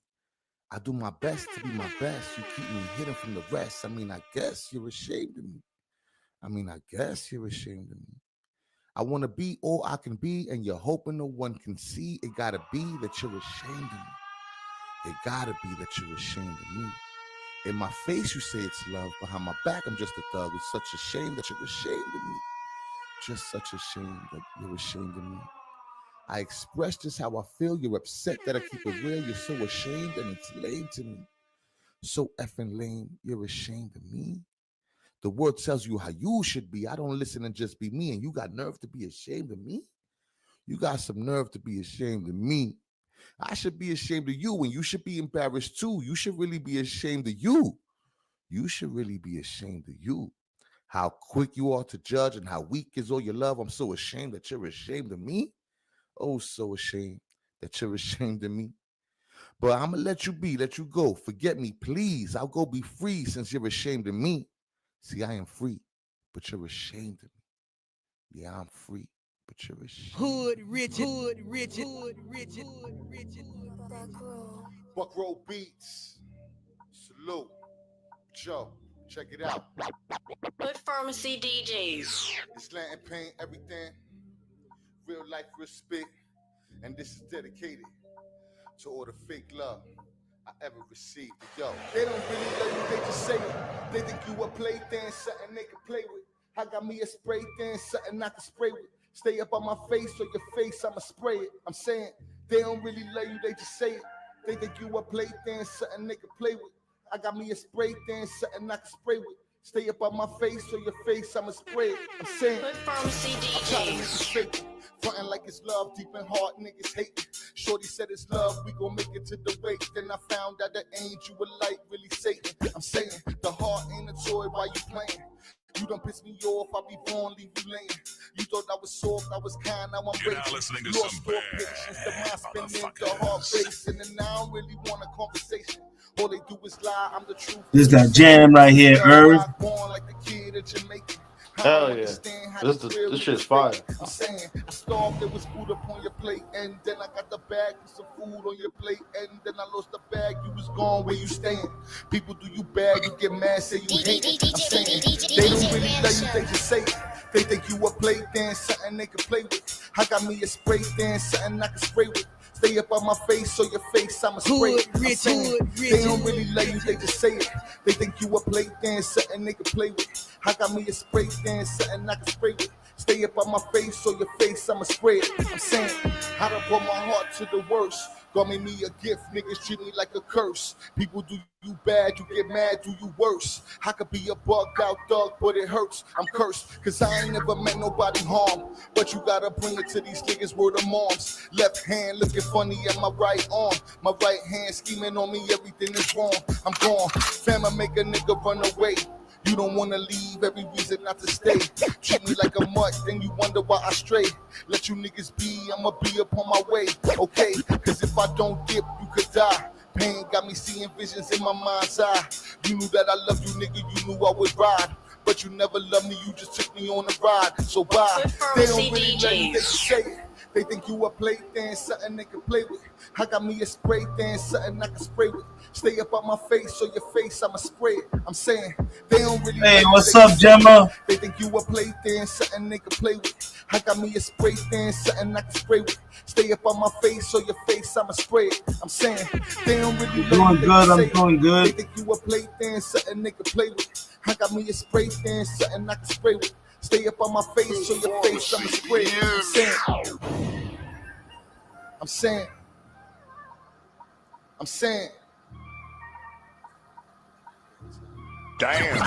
I do my best to be my best. You keep me hidden from the rest. I mean, I guess you're ashamed of me. I want to be all I can be, and you're hoping no one can see. It gotta be that you're ashamed of me. It gotta be that you're ashamed of me. In my face, you say it's love. Behind my back, I'm just a thug. It's such a shame that you're ashamed of me. Just such a shame that you're ashamed of me. I express just how I feel. You're upset that I keep it real. You're so ashamed and it's lame to me. So effing lame. You're ashamed of me. The world tells you how you should be. I don't listen and just be me. And you got nerve to be ashamed of me? You got some nerve to be ashamed of me. I should be ashamed of you, and you should be embarrassed too. You should really be ashamed of you. You should really be ashamed of you. How quick you are to judge and how weak is all your love. I'm so ashamed that you're ashamed of me. Oh, so ashamed that you're ashamed of me. But I'm going to let you be, let you go. Forget me, please. I'll go be free since you're ashamed of me. See, I am free, but you're ashamed of me. Yeah, I'm free, but you're ashamed. Hood Richard. Buck Roll Beats. Salute. Joe, check it out. Good Pharmacy DJs. It's Latin pain, everything. Real life respect. And this is dedicated to all the fake love I ever received. Yo, they don't really love you, they just say it. They think you a plaything, something they can play with. I got me a spray thing, something I can spray with. Stay up on my face or your face, I'ma spray it. I'm saying, they don't really love you, they just say it. They think you a plaything, something they can play with. I got me a spray thing, something I can spray with. Stay up on my face or your face, I'ma spray it. I'm saying, Good Pharmacy DJs. Frontin' like it's love, deep in heart, niggas hate. Shorty said it's love, we gon' make it to the wake. Then I found out that angel with light really Satan. I'm saying, the heart ain't a toy, why you playing? You done piss me off, I'll be born, leave you laying. You thought I was soft, I was kind, now I'm You're raging. now listening to Lost some more bad patience, the mind spinning, the heart racing. And now I don't really want a conversation. All they do is lie, I'm the truth. This is that jam right here, Irv. Born like the kid of Jamaica. Hell yeah. This shit's fire. I'm saying, I starved, there was food up on your plate, and then I got the bag with some food on your plate, and then I lost the bag, you was gone, where you staying? People do you bad, you get mad, say you hate. I'm saying, they don't really love you, they just say it. They think you a plaything, something they can play with. I got me a spray thing, something I can spray with. Stay up on my face or your face, I'ma spray it. I'm saying, they don't really love you, they just say it. They think you a plaything, something they can play with. I got me a spray thing, something I can spray with. Stay up on my face or your face, I'ma spray it. I'm saying, I done put my heart to the worst. God made me a gift, niggas treat me like a curse. People do you bad, you get mad, do you worse. I could be a bugged out thug, but it hurts. I'm cursed, cause I ain't never meant nobody harm. But you gotta bring it to these niggas, word of moms. Left hand looking funny at my right arm. My right hand scheming on me, everything is wrong. I'm gone, fama make a nigga run away. You don't wanna leave, every reason not to stay. Treat me like a mutt, then you wonder why I stray. Let you niggas be, I'ma be upon my way, okay? Cause if I don't dip, you could die. Pain got me seeing visions in my mind's eye. You knew that I loved you, nigga, you knew I would ride. But you never loved me, you just took me on a ride. So bye. They don't really love you, they just say it. They think you a plaything, something they can play with. I got me a spray thing, something I can spray with. Stay up on my face, so your face I'ma spray it. I'm saying they don't really. Hey, like what's they up, say. Gemma? They think you a plaything, something they can play with. I got me a spray thing, something I can spray with. Stay up on my face, so your face I'ma spray it. I'm saying they don't really. Doing like good, they I'm say. doing good. They think you a plaything, something they can play with. I got me a spray thing, something I can spray with. Stay up on my face, so your face I'ma spray it. I'm saying. Damn.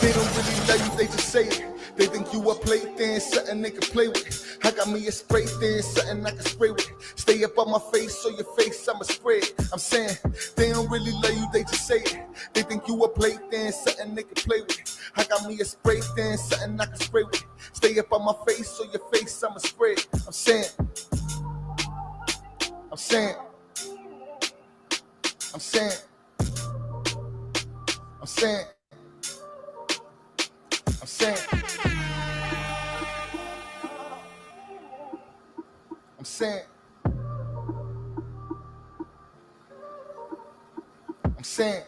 They don't really love you, they just say it. They think you a plaything, something they can play with. I got me a spray thing, something I can spray with. Stay up on my face, so your face I'ma spray it. I'm saying they don't really love you, they just say it. They think you a plaything, something they can play with. I got me a spray thing, something I can spray with. Stay up on my face, so your face I'ma spray it. I'm saying. I'm saying. I'm saying. I'm saying. I'm saying. I'm saying. I'm saying.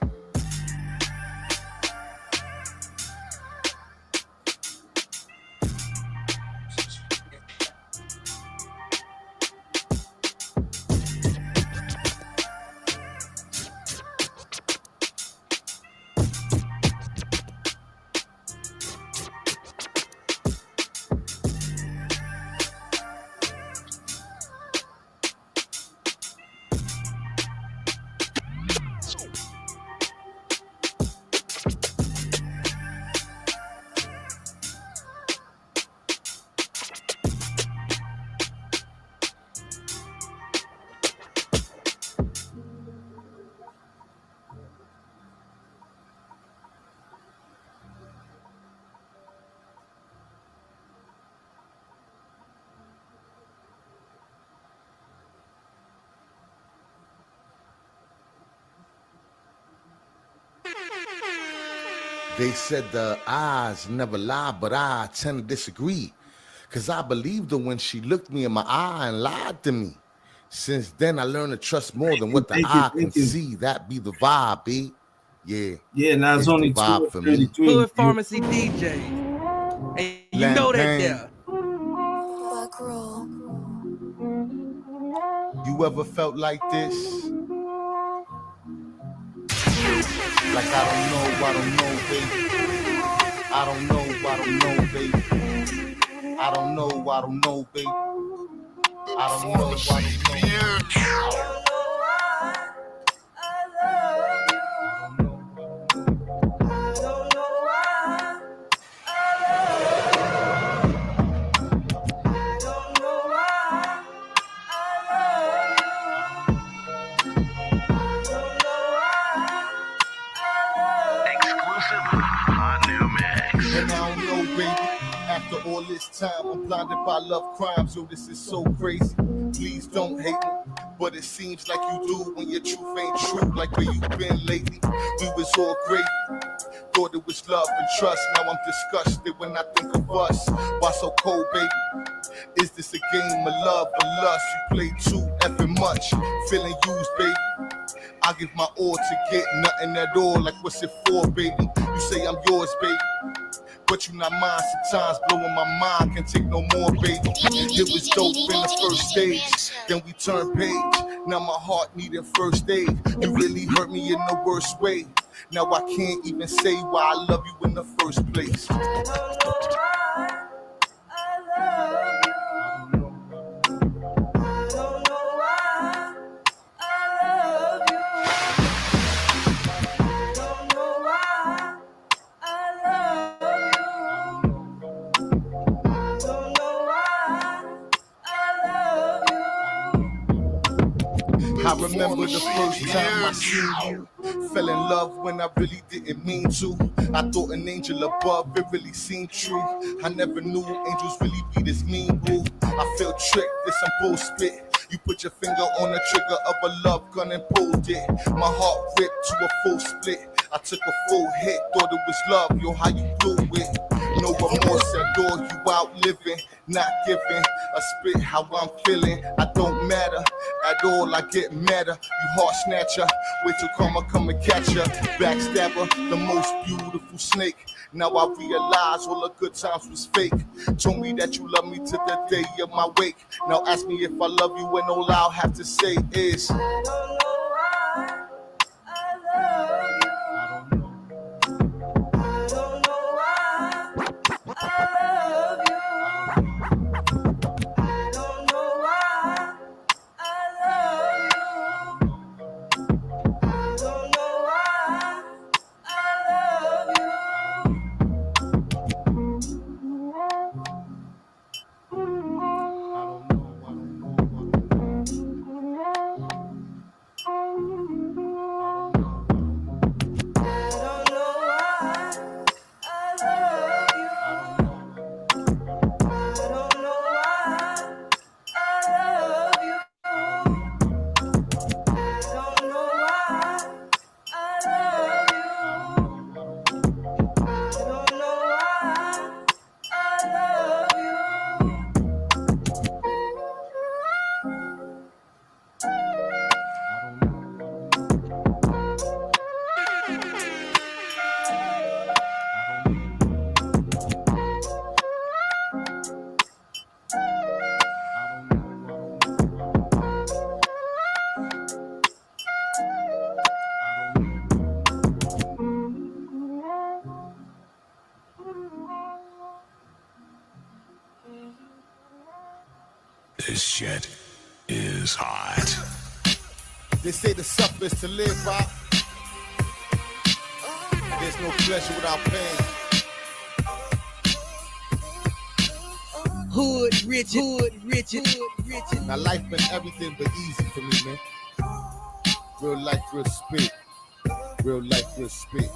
They said the eyes never lie, but I tend to disagree. Cause I believed her when she looked me in my eye and lied to me. Since then I learned to trust more than what the eye can see. That be the vibe, B. Yeah. Yeah, now it's only the vibe for me. 2:33. Hood Pharmacy DJ. Hey, you know that there. You ever felt like this? Like I don't know, baby. I don't know, baby. I don't know, baby. I don't know, After all this time, I'm blinded by love crimes. Yo, this is so crazy. Please don't hate me, but it seems like you do when your truth ain't true. Like where you been lately. We was all great. Thought it was love and trust. Now I'm disgusted when I think of us. Why so cold, baby? Is this a game of love or lust? You play too effing much. Feeling used, baby. I give my all to get nothing at all. Like what's it for, baby? You say I'm yours, baby. But you not mine sometimes, blowing my mind, can't take no more, baby. It was dope in the first stage, then we turned page. Now my heart needing first aid. You really hurt me in the worst way. Now I can't even say why I love you in the first place. I remember the first time I seen you. Fell in love when I really didn't mean to. I thought an angel above, it really seemed true. I never knew angels really be this mean, boo. I felt tricked, this some bullshit. You put your finger on the trigger of a love gun and pulled it. My heart ripped to a full split. I took a full hit, thought it was love, yo, how you blew it. No remorse at all, you out living, not giving a spit how I'm feeling. I don't matter at all, I get madder. You heart snatcher, wait till karma come and catch ya. Backstabber, the most beautiful snake. Now I realize all the good times was fake. Told me that you love me to the day of my wake. Now ask me if I love you and all I'll have to say is This shit is hot. they say the suffer is to live by. There's no pleasure without pain. Hood Richard. Now life been everything but easy for me, man. Real life, real spit. Real life, real spit.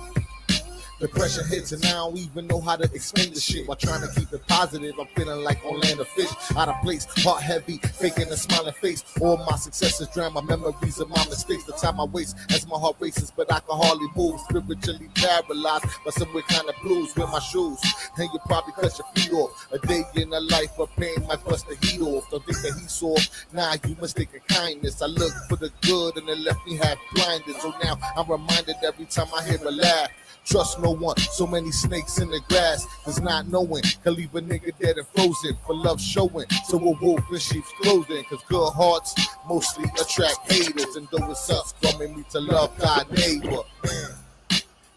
The pressure hits and I don't even know how to explain the shit. While trying to keep it positive, I'm feeling like on land of fish. Out of place, heart heavy, faking a smiling face. All my successes drown my memories of my mistakes. The time I waste as my heart races, but I can hardly move. Spiritually paralyzed by some weird kind of blues. Wear my shoes, and you probably cut your feet off. A day in the life of pain might bust the heat off. Don't think that he's soft. Nah, you mistaken kindness. I look for the good and it left me half blinded. So now I'm reminded every time I hear a laugh. Trust no one, so many snakes in the grass. There's not knowing, can leave a nigga dead and frozen. For love showing, so a wolf in sheep's clothing. Cause good hearts mostly attract haters. And though it sucks, coming me to love thy neighbor. Man.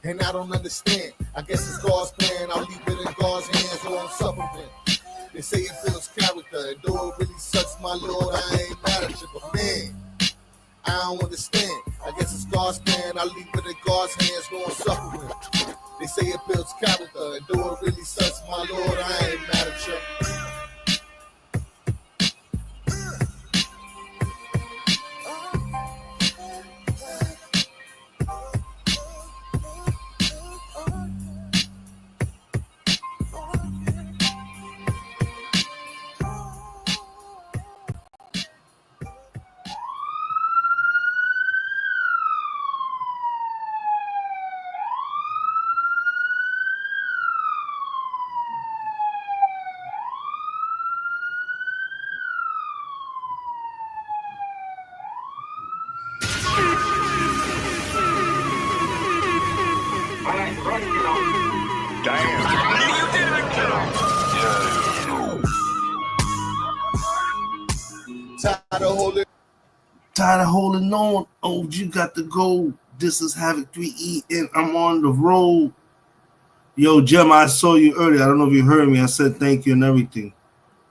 And I don't understand, I guess it's God's plan. I'll leave it in God's hands or I'm suffering. They say it builds character, and though it really sucks, my Lord, I ain't mad at you. But man, I don't understand. I guess it's God's plan. I leave it in God's hands, no one suffering. They say it builds character, and though it really sucks, my Lord, I ain't mad at you. Tired of holding on. Oh, you got to go. This is Havoc 3E, and I'm on the road. Yo, Gemma, I saw you earlier. I don't know if you heard me. I said thank you and everything.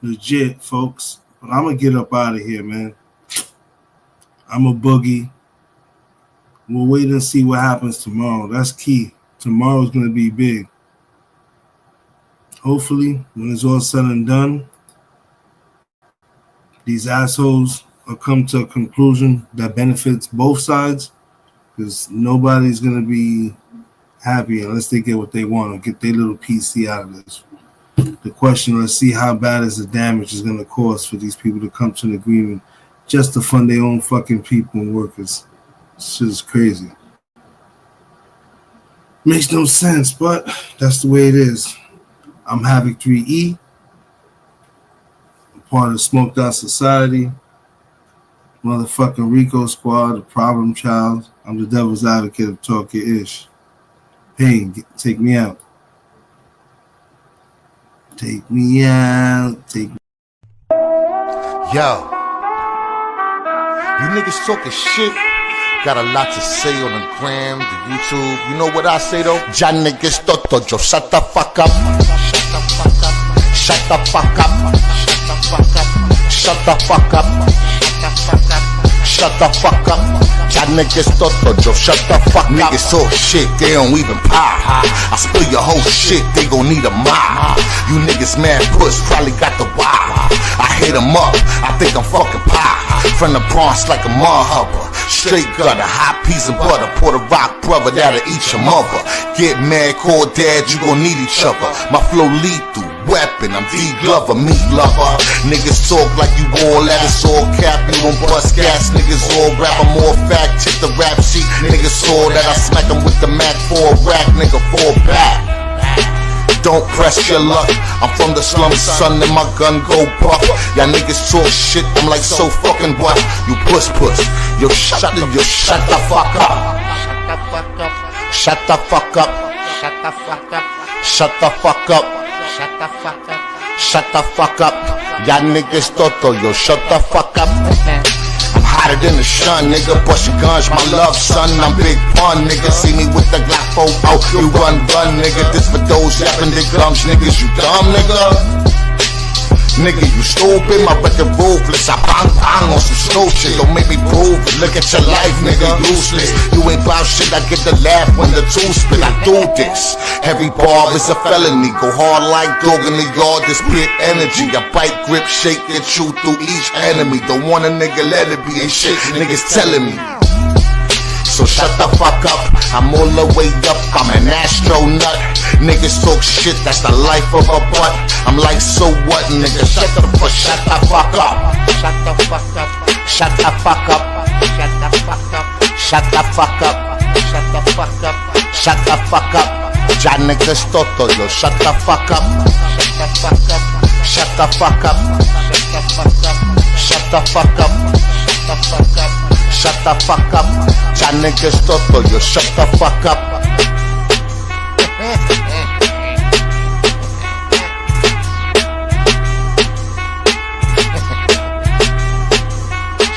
Legit, folks. But I'm going to get up out of here, man. I'm a boogie. We'll wait and see what happens tomorrow. That's key. Tomorrow's going to be big. Hopefully, when it's all said and done, these assholes will come to a conclusion that benefits both sides, because nobody's going to be happy unless they get what they want or get their little PC out of this. The question, let's see how bad is the damage is going to cause for these people to come to an agreement just to fund their own fucking people and workers. This shit is crazy. Makes no sense, but that's the way it is. I'm Havoc 3E. I'm part of the Smoked Out Society. Motherfucking Rico Squad, the problem child. I'm the devil's advocate of Talk Your Ish. Pain, take me out. Take me out. Take me. Yo, you niggas talking shit. Got a lot to say on the gram, the YouTube. You know what I say though? Ya niggas toto, yo shut the fuck up. Shut the fuck up. Shut the fuck up. Shut the fuck up. Ya niggas toto, yo shut the fuck up. Niggas talk shit, they don't even pop. I spill your whole shit, they gon' need a mop. You niggas mad puss, probably got the wop. I hit them up, I think I'm fucking pop. From the Bronx like a mud-hubber. Straight gutter, hot peas and butter. Puerto Rock brother, that'll eat your mother. Get mad, call dad, you gon' need each other. My flow lethal, weapon, I'm D Glover, meat lover. Niggas talk like you all that, it's all cap. You don't bust gas, niggas all rap. I'm all fact, check the rap sheet. Niggas saw that I smack them with the Mac for a rack, nigga, fall back. Don't press your luck. I'm from the slums, son, and my gun go buck. Y'all niggas talk shit, I'm like so fucking what? You puss. Yo, shut the fuck up. Shut the fuck up. Shut the fuck up. Shut the fuck up. Shut the fuck up. Shut the fuck up. Y'all niggas toto, yo, shut the fuck up. I'm hotter than the sun, nigga. Bust your guns, my love, son. I'm big pun, nigga. See me with the Glock 4 out. You run, nigga. This for those yapping their gums, niggas. You dumb, nigga. Nigga, you stupid. My record ruthless. I bang on some slow shit. Don't make me prove it. Look at your life, nigga. Useless. You ain't bout shit. I get the laugh when the two spit. I do this. Every bar is a felony. Go hard like dog in the yard. This pit energy. I bite, grip, shake, and chew through each enemy. Don't want a nigga, let it be. Ain't shit. Niggas telling me. So shut the fuck up, I'm all the way up, I'm an astronaut. Niggas talk shit, that's the life of a butt. I'm like, so what, nigga? Shut the fuck up. Shut the fuck up. Shut the fuck up. Shut the fuck up. Shut the fuck up. Shut the fuck up. Shut the fuck up. Ya niggas toto, yo, shut the fuck up. Shut the fuck up. Shut the fuck up. Shut the fuck up. Shut the fuck up. Ya niggas toto, yo, shut the fuck up.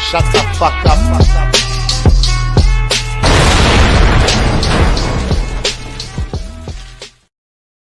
Shut the fuck up.